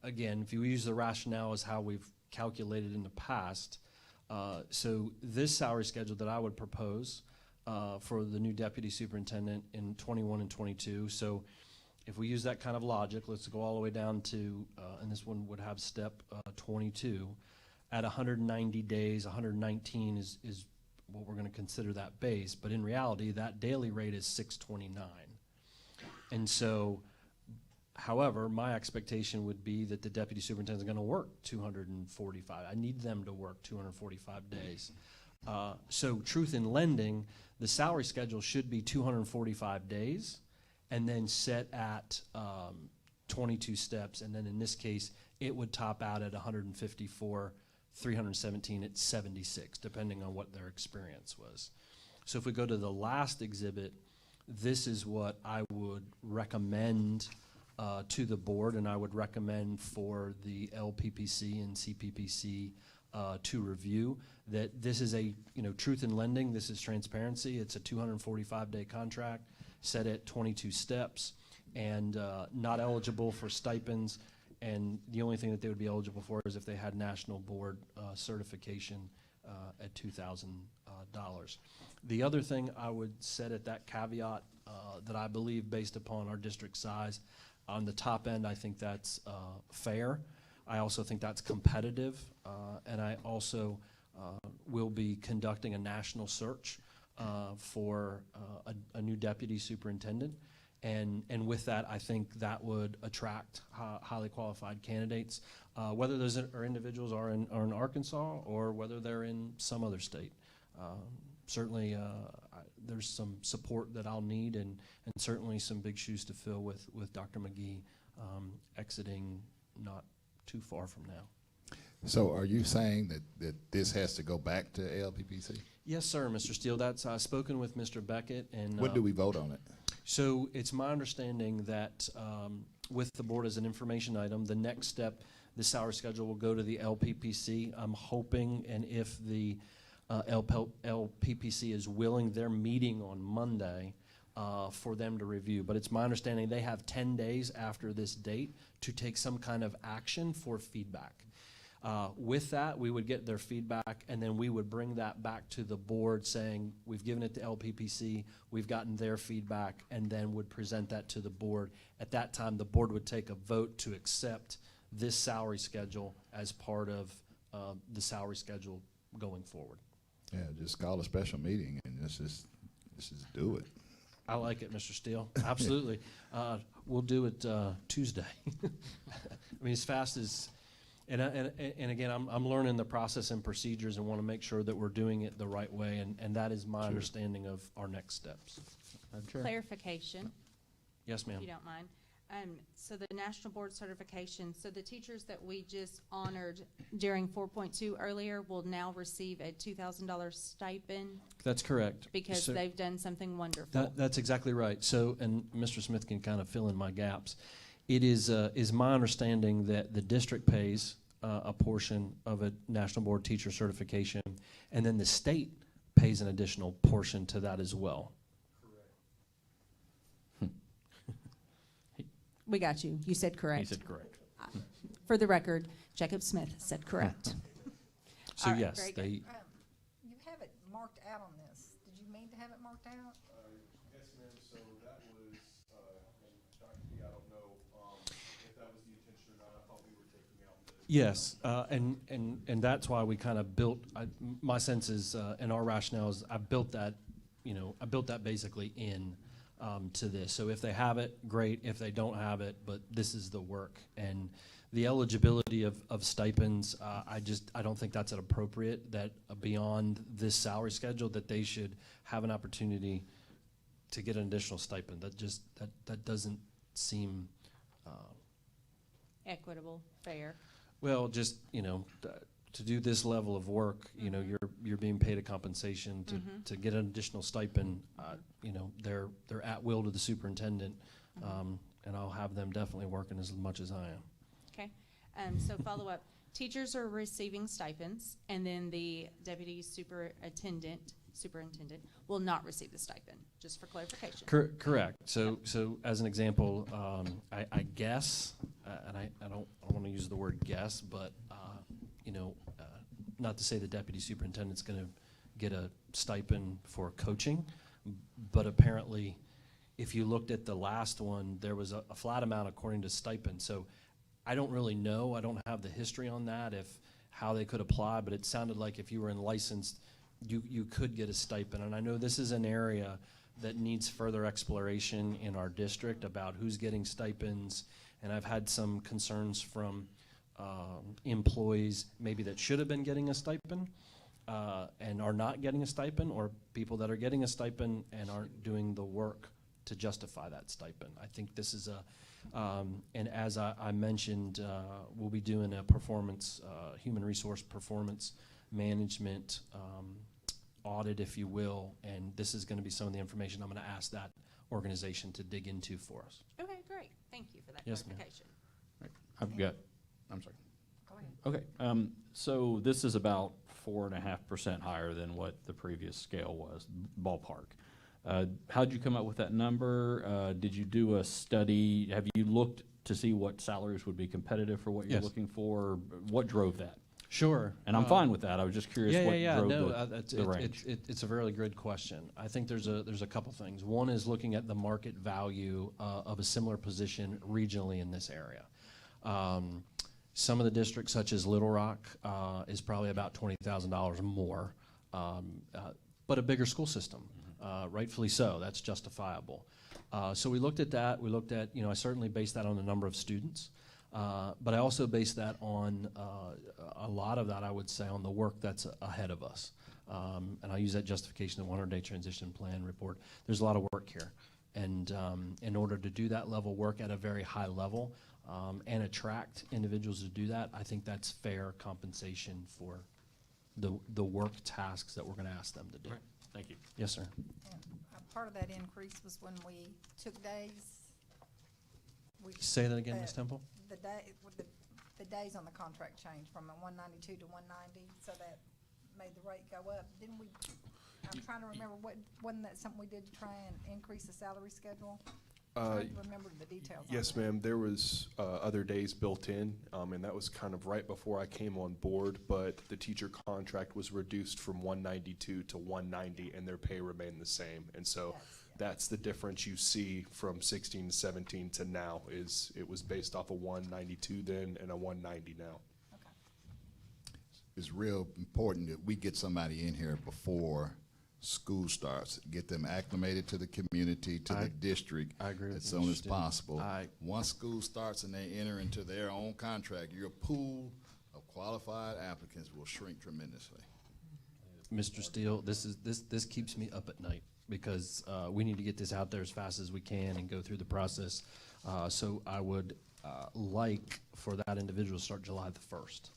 again, if you use the rationale as how we've calculated in the past, so this salary schedule that I would propose for the new deputy superintendent in 21 and 22, so if we use that kind of logic, let's go all the way down to, and this one would have step 22, at 190 days, 119 is what we're going to consider that base, but in reality, that daily rate is $629. And so, however, my expectation would be that the deputy superintendent is going to work 245. I need them to work 245 days. So truth in lending, the salary schedule should be 245 days and then set at 22 steps. And then in this case, it would top out at 154, 317 at 76, depending on what their experience was. So if we go to the last exhibit, this is what I would recommend to the board, and I would recommend for the LPPC and CPPC to review. That this is a, truth in lending, this is transparency. It's a 245-day contract set at 22 steps and not eligible for stipends. And the only thing that they would be eligible for is if they had national board certification at $2,000. The other thing I would set at that caveat that I believe, based upon our district size, on the top end, I think that's fair. I also think that's competitive, and I also will be conducting a national search for a new deputy superintendent. And with that, I think that would attract highly qualified candidates, whether those individuals are in Arkansas or whether they're in some other state. Certainly, there's some support that I'll need, and certainly some big shoes to fill with Dr. McGee exiting not too far from now.
So are you saying that this has to go back to LPPC?
Yes, sir, Mr. Steele. I've spoken with Mr. Beckett. And
what do we vote on it?
So it's my understanding that with the board as an information item, the next step, the salary schedule will go to the LPPC. I'm hoping, and if the LPPC is willing, they're meeting on Monday for them to review. But it's my understanding they have 10 days after this date to take some kind of action for feedback. With that, we would get their feedback, and then we would bring that back to the board saying, we've given it to LPPC, we've gotten their feedback, and then would present that to the board. At that time, the board would take a vote to accept this salary schedule as part of the salary schedule going forward.
Yeah, just call a special meeting and let's just do it.
I like it, Mr. Steele. Absolutely. We'll do it Tuesday. I mean, as fast as, and again, I'm learning the process and procedures and want to make sure that we're doing it the right way, and that is my understanding of our next steps.
Clarification.
Yes, ma'am.
If you don't mind. So the National Board Certification, so the teachers that we just honored during 4.2 earlier will now receive a $2,000 stipend?
That's correct.
Because
So
they've done something wonderful.
That's exactly right. So, and Mr. Smith can kind of fill in my gaps. It is my understanding that the district pays a portion of a National Board Teacher Certification, and then the state pays an additional portion to that as well.
We got you. You said correct.
He said correct.
For the record, Jacob Smith said correct.
So
All right,
yes,
very
they.
You have it marked out on this. Did you mean to have it marked out?
Yes, ma'am. So that was, and Dr. B, I don't know if that was the intention or not. I thought we were taking out the.
Yes, and that's why we kind of built. My sense is, and our rationale is, I built that basically in. To this. So if they have it, great. If they don't have it, but this is the work. And the eligibility of stipends, I don't think that's appropriate, that beyond this salary schedule that they should have an opportunity to get an additional stipend. That doesn't seem
Equitable, fair.
well, just, to do this level of work, you're being paid a compensation to get an additional stipend. They're at will to the superintendent, and I'll have them definitely working as much as I am.
Okay. So follow up. Teachers are receiving stipends, and then the deputy superintendent will not receive the stipend, just for clarification.
Correct. So as an example, I guess, and I don't want to use the word guess, but not to say the deputy superintendent's going to get a stipend for coaching, but apparently, if you looked at the last one, there was a flat amount according to stipend. So I don't really know. I don't have the history on that, how they could apply, but it sounded like if you were in licensed, you could get a stipend. And I know this is an area that needs further exploration in our district about who's getting stipends, and I've had some concerns from employees maybe that should have been getting a stipend and are not getting a stipend, or people that are getting a stipend and aren't doing the work to justify that stipend. I think this is and as I mentioned, we'll be doing a human resource performance management audit, if you will, and this is going to be some of the information I'm going to ask that organization to dig into for us.
Okay, great. Thank you for that
Yes, ma'am.
clarification.
I'm sorry.
Go ahead.
Okay, so this is about 4.5% higher than what the previous scale was, ballpark. How'd you come up with that number? Did you do a study? Have you looked to see what salaries would be competitive for what you're
Yes.
looking for? What drove that?
Sure.
And I'm fine with that. I was just curious what drove
No,
the range.
it's a very good question. I think there's a couple things. One is looking at the market value of a similar position regionally in this area. Some of the districts, such as Little Rock, is probably about $20,000 more, but a bigger school system, rightfully so. That's justifiable. So we looked at that. We looked at, I certainly based that on the number of students, but I also based that on a lot of that, I would say, on the work that's ahead of us. And I use that justification in the 100-day transition plan report. There's a lot of work here. And in order to do that level work at a very high level and attract individuals to do that, I think that's fair compensation for the work tasks that we're going to ask them to do.
Right. Thank you.
Yes, sir.
And part of that increase was when we took days.
Say that again, Ms. Temple?
The days on the contract changed from a 192 to 190, so that made the rate go up. Didn't we, I'm trying to remember, wasn't that something we did to try and increase the salary schedule? Trying to remember the details.
Yes, ma'am. There was other days built in, and that was kind of right before I came on board, but the teacher contract was reduced from 192 to 190, and their pay remained the same. And so that's the difference you see from 16 to 17 to now, is it was based off a 192 then and a 190 now.
Okay.
It's real important that we get somebody in here before school starts, get them acclimated to the community, to the district
I agree with
as
you,
soon
Mr.
as
Stewart.
possible. Once school starts and they enter into their own contract, your pool of qualified applicants will shrink tremendously.
Mr. Steele, this keeps me up at night because we need to get this out there as fast as we can and go through the process. So I would like for that individual to start July the 1st.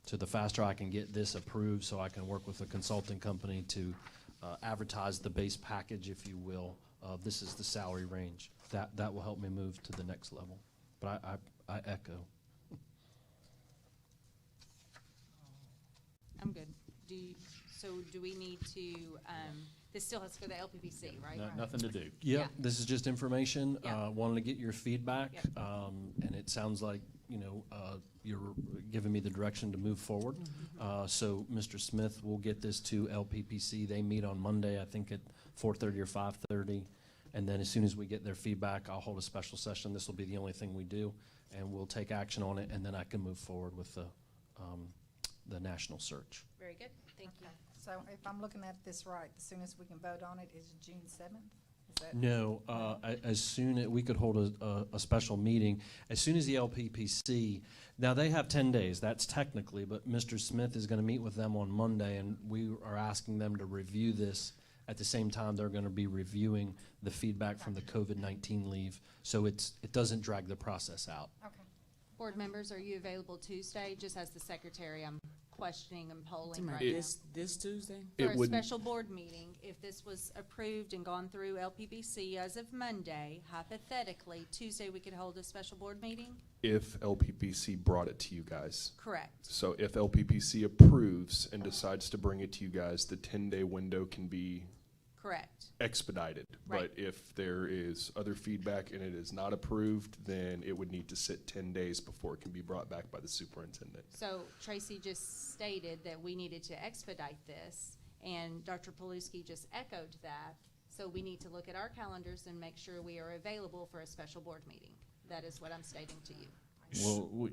So the faster I can get this approved, so I can work with a consulting company to advertise the base package, if you will. This is the salary range. That will help me move to the next level. But I echo.
I'm good. So do we need to, this still has to go to the LPPC, right?
Nothing to do.
Yep,
Yeah.
this is just information.
Yeah.
Wanted to get your feedback,
Yep.
and it sounds like you're giving me the direction to move forward. So Mr. Smith will get this to LPPC. They meet on Monday, I think at 4:30 or 5:30, and then as soon as we get their feedback, I'll hold a special session. This will be the only thing we do, and we'll take action on it, and then I can move forward with the national search.
Very good. Thank you.
So if I'm looking at this right, the soonest we can vote on it is June 7th? Is that?
No, as soon as we could hold a special meeting, as soon as the LPPC, now they have 10 days, that's technically, but Mr. Smith is going to meet with them on Monday, and we are asking them to review this at the same time they're going to be reviewing the feedback from the COVID-19 leave, so it doesn't drag the process out.
Okay.
Board members, are you available Tuesday? Just as the secretary, I'm questioning and polling
Tomorrow.
right now.
This Tuesday?
For a special board meeting, if this was approved and gone through LPPC as of Monday, hypothetically, Tuesday we could hold a special board meeting?
If LPPC brought it to you guys.
Correct.
So if LPPC approves and decides to bring it to you guys, the 10-day window can be
Correct.
expedited.
Right.
But if there is other feedback and it is not approved, then it would need to sit 10 days before it can be brought back by the superintendent.
So Tracy just stated that we needed to expedite this, and Dr. Paluski just echoed that. So we need to look at our calendars and make sure we are available for a special board meeting. That is what I'm stating to you.
Well,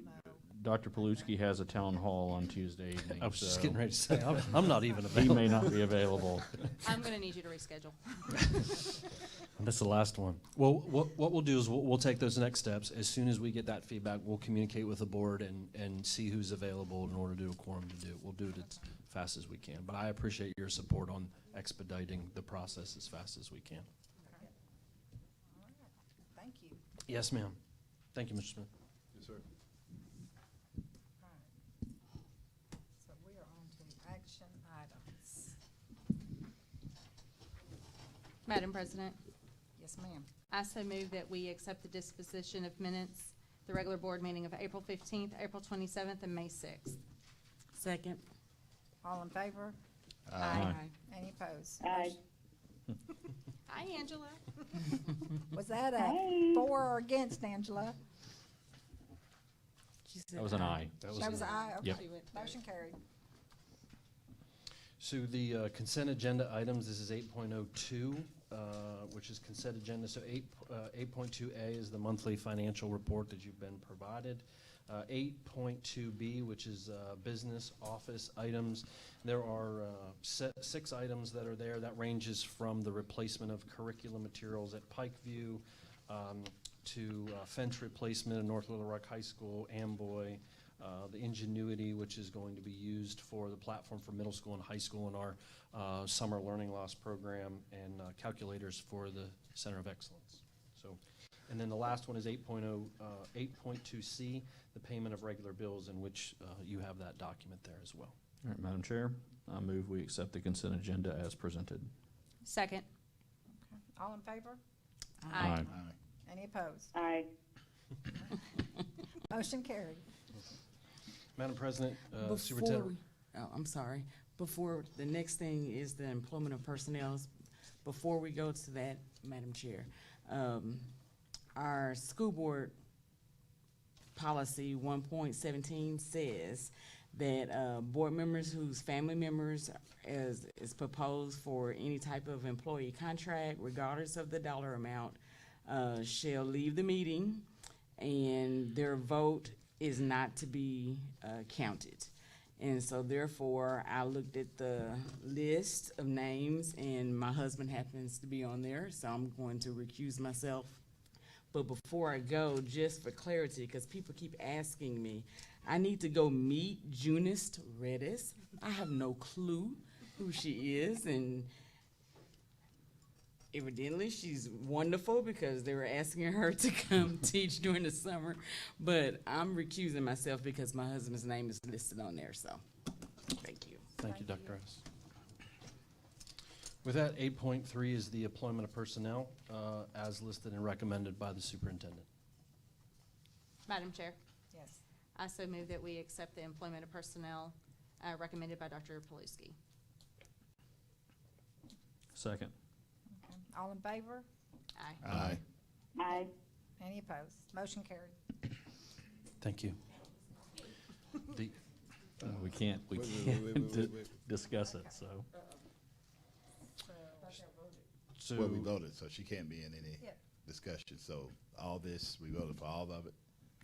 Dr. Paluski has a town hall on Tuesday evening.
I was just
so
getting ready to say, I'm not even
he
available.
may not be available.
I'm going to need you to reschedule.
That's the last one. Well, what we'll do is we'll take those next steps. As soon as we get that feedback, we'll communicate with the board and see who's available in order to do a quorum to do it. We'll do it as fast as we can. But I appreciate your support on expediting the process as fast as we can.
Okay. All right. Thank you.
Yes, ma'am. Thank you, Mr. Smith.
Yes, sir.
All right. So we are on to action items.
Madam President,
Yes, ma'am.
I so move that we accept the disposition of minutes, the regular board meeting of April 15th, April 27th, and May 6th.
Second.
All in favor?
Aye.
Any opposed?
Aye.
Hi, Angela.
Was that a
Hey.
for or against, Angela?
She said
That was an aye.
That was an aye, okay.
Yep.
Motion carried.
So the consent agenda items, this is 8.02, which is consent agenda. So 8.2A is the monthly financial report that you've been provided. 8.2B, which is business office items. There are 6 items that are there. That ranges from the replacement of curriculum materials at Pikeview to fence replacement in North Little Rock High School, Amboy, the Ingenuity, which is going to be used for the platform for middle school and high school in our summer learning loss program, and calculators for the Center of Excellence. So, and then the last one is 8.2C, the payment of regular bills, in which you have that document there as well.
All right, Madam Chair, I move we accept the consent agenda as presented.
Second.
All in favor?
Aye.
Any opposed?
Aye.
Motion carried.
Madam President,
Before
Superintendent.
I'm sorry. Before, the next thing is the employment of personnel. Before we go to that, Madam Chair, our school board policy 1.17 says that board members whose family members is proposed for any type of employee contract, regardless of the dollar amount, shall leave the meeting, and their vote is not to be counted. And so therefore, I looked at the list of names, and my husband happens to be on there, so I'm going to recuse myself. But before I go, just for clarity, because people keep asking me, I need to go meet Junist Redis. I have no clue who she is, and evidently she's wonderful because they were asking her to come teach during the summer. But I'm recusing myself because my husband's name is listed on there, so thank you.
Thank you, Dr. Rice. With that, 8.3 is the employment of personnel as listed and recommended by the superintendent.
Madam Chair,
Yes.
I so move that we accept the employment of personnel recommended by Dr. Paluski.
Second.
Okay. All in favor?
Aye.
Aye.
Aye.
Any opposed? Motion carried.
Thank you. The,
We can't discuss it, so.
so
Well, we voted, so she can't be in any
Yeah.
discussion. So all this, we voted for all of it?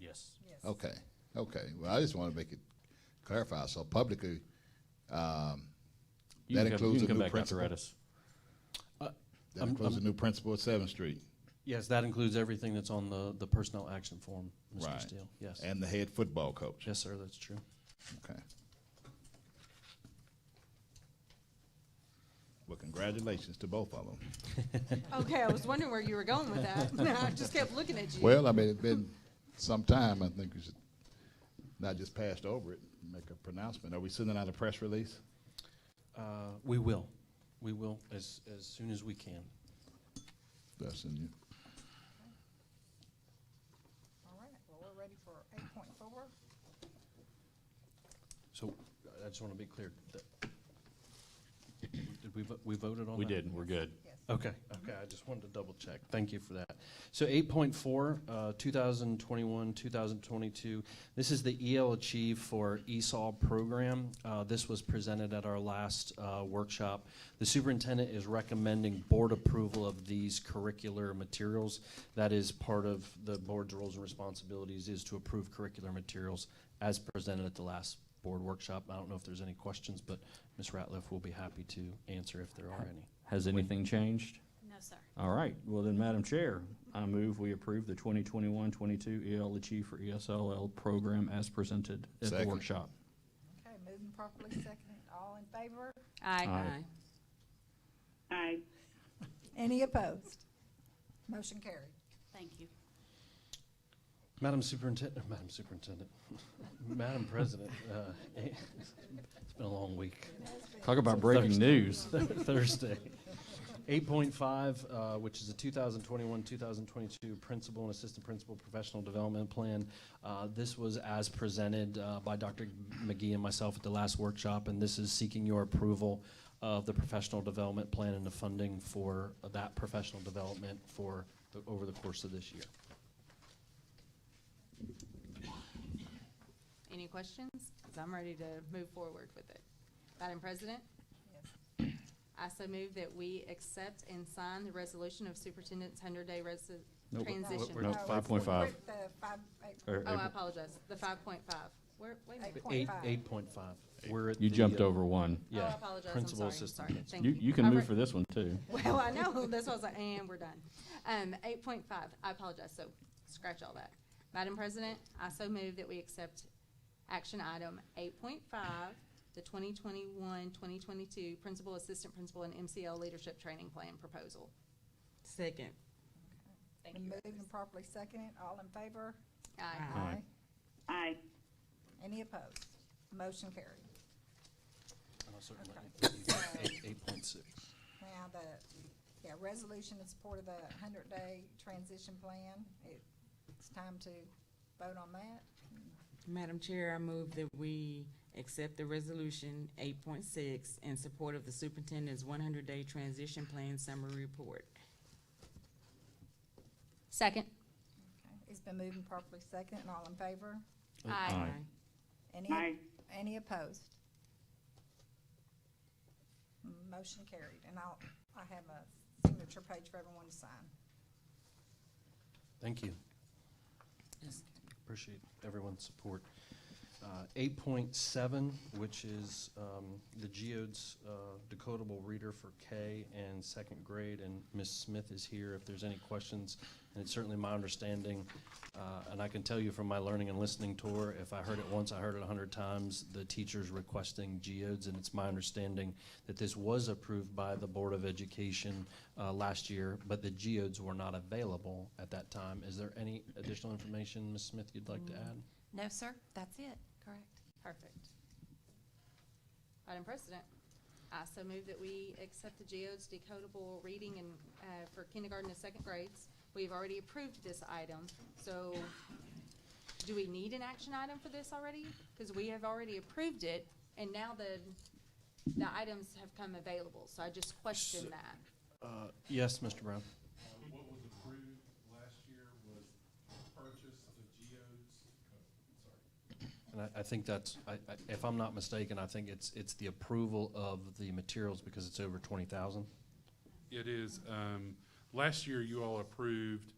Yes.
Yes.
Okay, okay. Well, I just want to make it clarify. So publicly, that includes a new principal? That includes a new principal at 7th Street?
yes, that includes everything that's on the personnel action form, Mr.
Right.
Steele. Yes.
And the head football coach?
Yes, sir, that's true.
Okay. Well, congratulations to both of them.
Okay, I was wondering where you were going with that. I just kept looking at you.
Well, I mean, it's been some time. I think we should not just pass over it and make a pronouncement. Are we sending out a press release?
We will. We will as soon as we can.
That's in you.
All right, well, we're ready for 8.4.
So I just want to be clear. Did we voted on that?
We did, we're good.
Yes.
Okay, I just wanted to double check. Thank you for that. So 8.4, 2021, 2022, this is the EL Achieve for ESOL program. This was presented at our last workshop. The superintendent is recommending board approval of these curricular materials. That is part of the board's roles and responsibilities, is to approve curricular materials as presented at the last board workshop. I don't know if there's any questions, but Ms. Ratliff will be happy to answer if there are any.
Has anything changed?
No, sir.
All right, well then, Madam Chair, I move we approve the 2021-22 EL Achieve for ESLL program as presented at the
Second.
workshop.
Okay, moving properly, seconded. All in favor?
Aye.
Aye.
Aye.
Any opposed? Motion carried.
Thank you.
Madam Superintendent, Madam President, it's been a long week.
Talk about breaking news.
Thursday. 8.5, which is a 2021-2022 principal and assistant principal professional development plan. This was as presented by Dr. McGee and myself at the last workshop, and this is seeking your approval of the professional development plan and the funding for that professional development for over the course of this year.
Any questions? Because I'm ready to move forward with it. Madam President?
Yes.
I so move that we accept and sign the resolution of superintendent's 100-day
Nope.
transition.
No, 5.5.
We're at the
Oh, I apologize. The 5.5. Wait a minute.
8.5.
8.5. We're at
You
the,
jumped over one.
Yeah.
Oh, I apologize. I'm
Principal
sorry.
assistant.
Sorry.
principal.
Thank
You can
All
move
right.
for this one too.
Well, I know. That's why I was like, and we're done. 8.5. I apologize. So scratch all that. Madam President, I so move that we accept action item 8.5, the 2021-2022 Principal, Assistant Principal, and MCL Leadership Training Plan proposal.
Second.
Thank
Been
you.
moved and properly seconded. All in favor?
Aye.
Aye.
Aye.
Any opposed? Motion carried.
And I'll certainly
Okay.
8.6.
Now, resolution in support of the 100-day transition plan. It's time to vote on that.
Madam Chair, I move that we accept the resolution 8.6 in support of the superintendent's 100-day transition plan summary report.
Second.
Okay. It's been moved and properly seconded. All in favor?
Aye.
Any opposed? Motion carried. And I have a signature page for everyone to sign.
Thank you. Appreciate everyone's support. 8.7, which is the GEOD's decodable reader for K and second grade, and Ms. Smith is here if there's any questions. And it's certainly my understanding, and I can tell you from my learning and listening tour, if I heard it once, I heard it 100 times, the teachers requesting GEODs, and it's my understanding that this was approved by the Board of Education last year, but the GEODs were not available at that time. Is there any additional information, Ms. Smith, you'd like to add?
No, sir, that's it, correct.
Perfect. Madam President, I so move that we accept the GEOD's decodable reading and for kindergarten and second grades. We've already approved this item, so do we need an action item for this already? Because we have already approved it, and now the items have come available, so I just question that.
Yes, Mr. Brown.
What was approved last year was purchase of GEODs. Sorry.
And I think that's, if I'm not mistaken, I think it's the approval of the materials because it's over 20,000.
It is. Last year, you all approved,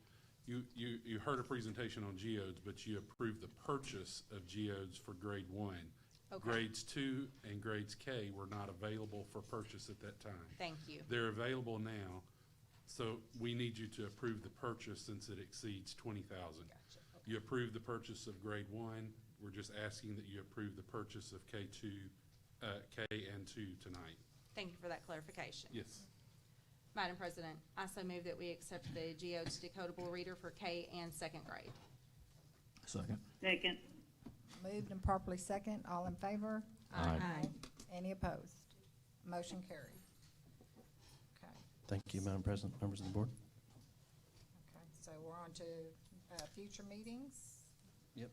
you heard a presentation on GEODs, but you approved the purchase of GEODs for grade 1.
Okay.
Grades 2 and grades K were not available for purchase at that time.
Thank you.
They're available now, so we need you to approve the purchase since it exceeds 20,000.
Gotcha. Okay.
You approved the purchase of grade 1. We're just asking that you approve the purchase of K and 2 tonight.
Thank you for that clarification.
Yes.
Madam President, I so move that we accept the GEOD's decodable reader for K and second grade.
Second.
Second.
Moved and properly seconded. All in favor?
Aye.
Any opposed? Motion carried. Okay.
Thank you, Madam President, members of the board.
Okay, so we're on to future meetings.
Yep.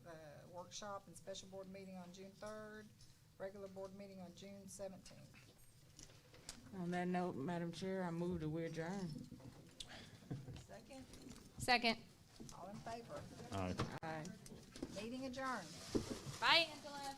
Workshop and special board meeting on June 3rd, regular board meeting on June 17th.
On that note, Madam Chair, I move that we adjourn.
Second,
Second.
all in favor?
Aye.
Aye.
Meeting adjourned.
Bye, Angela.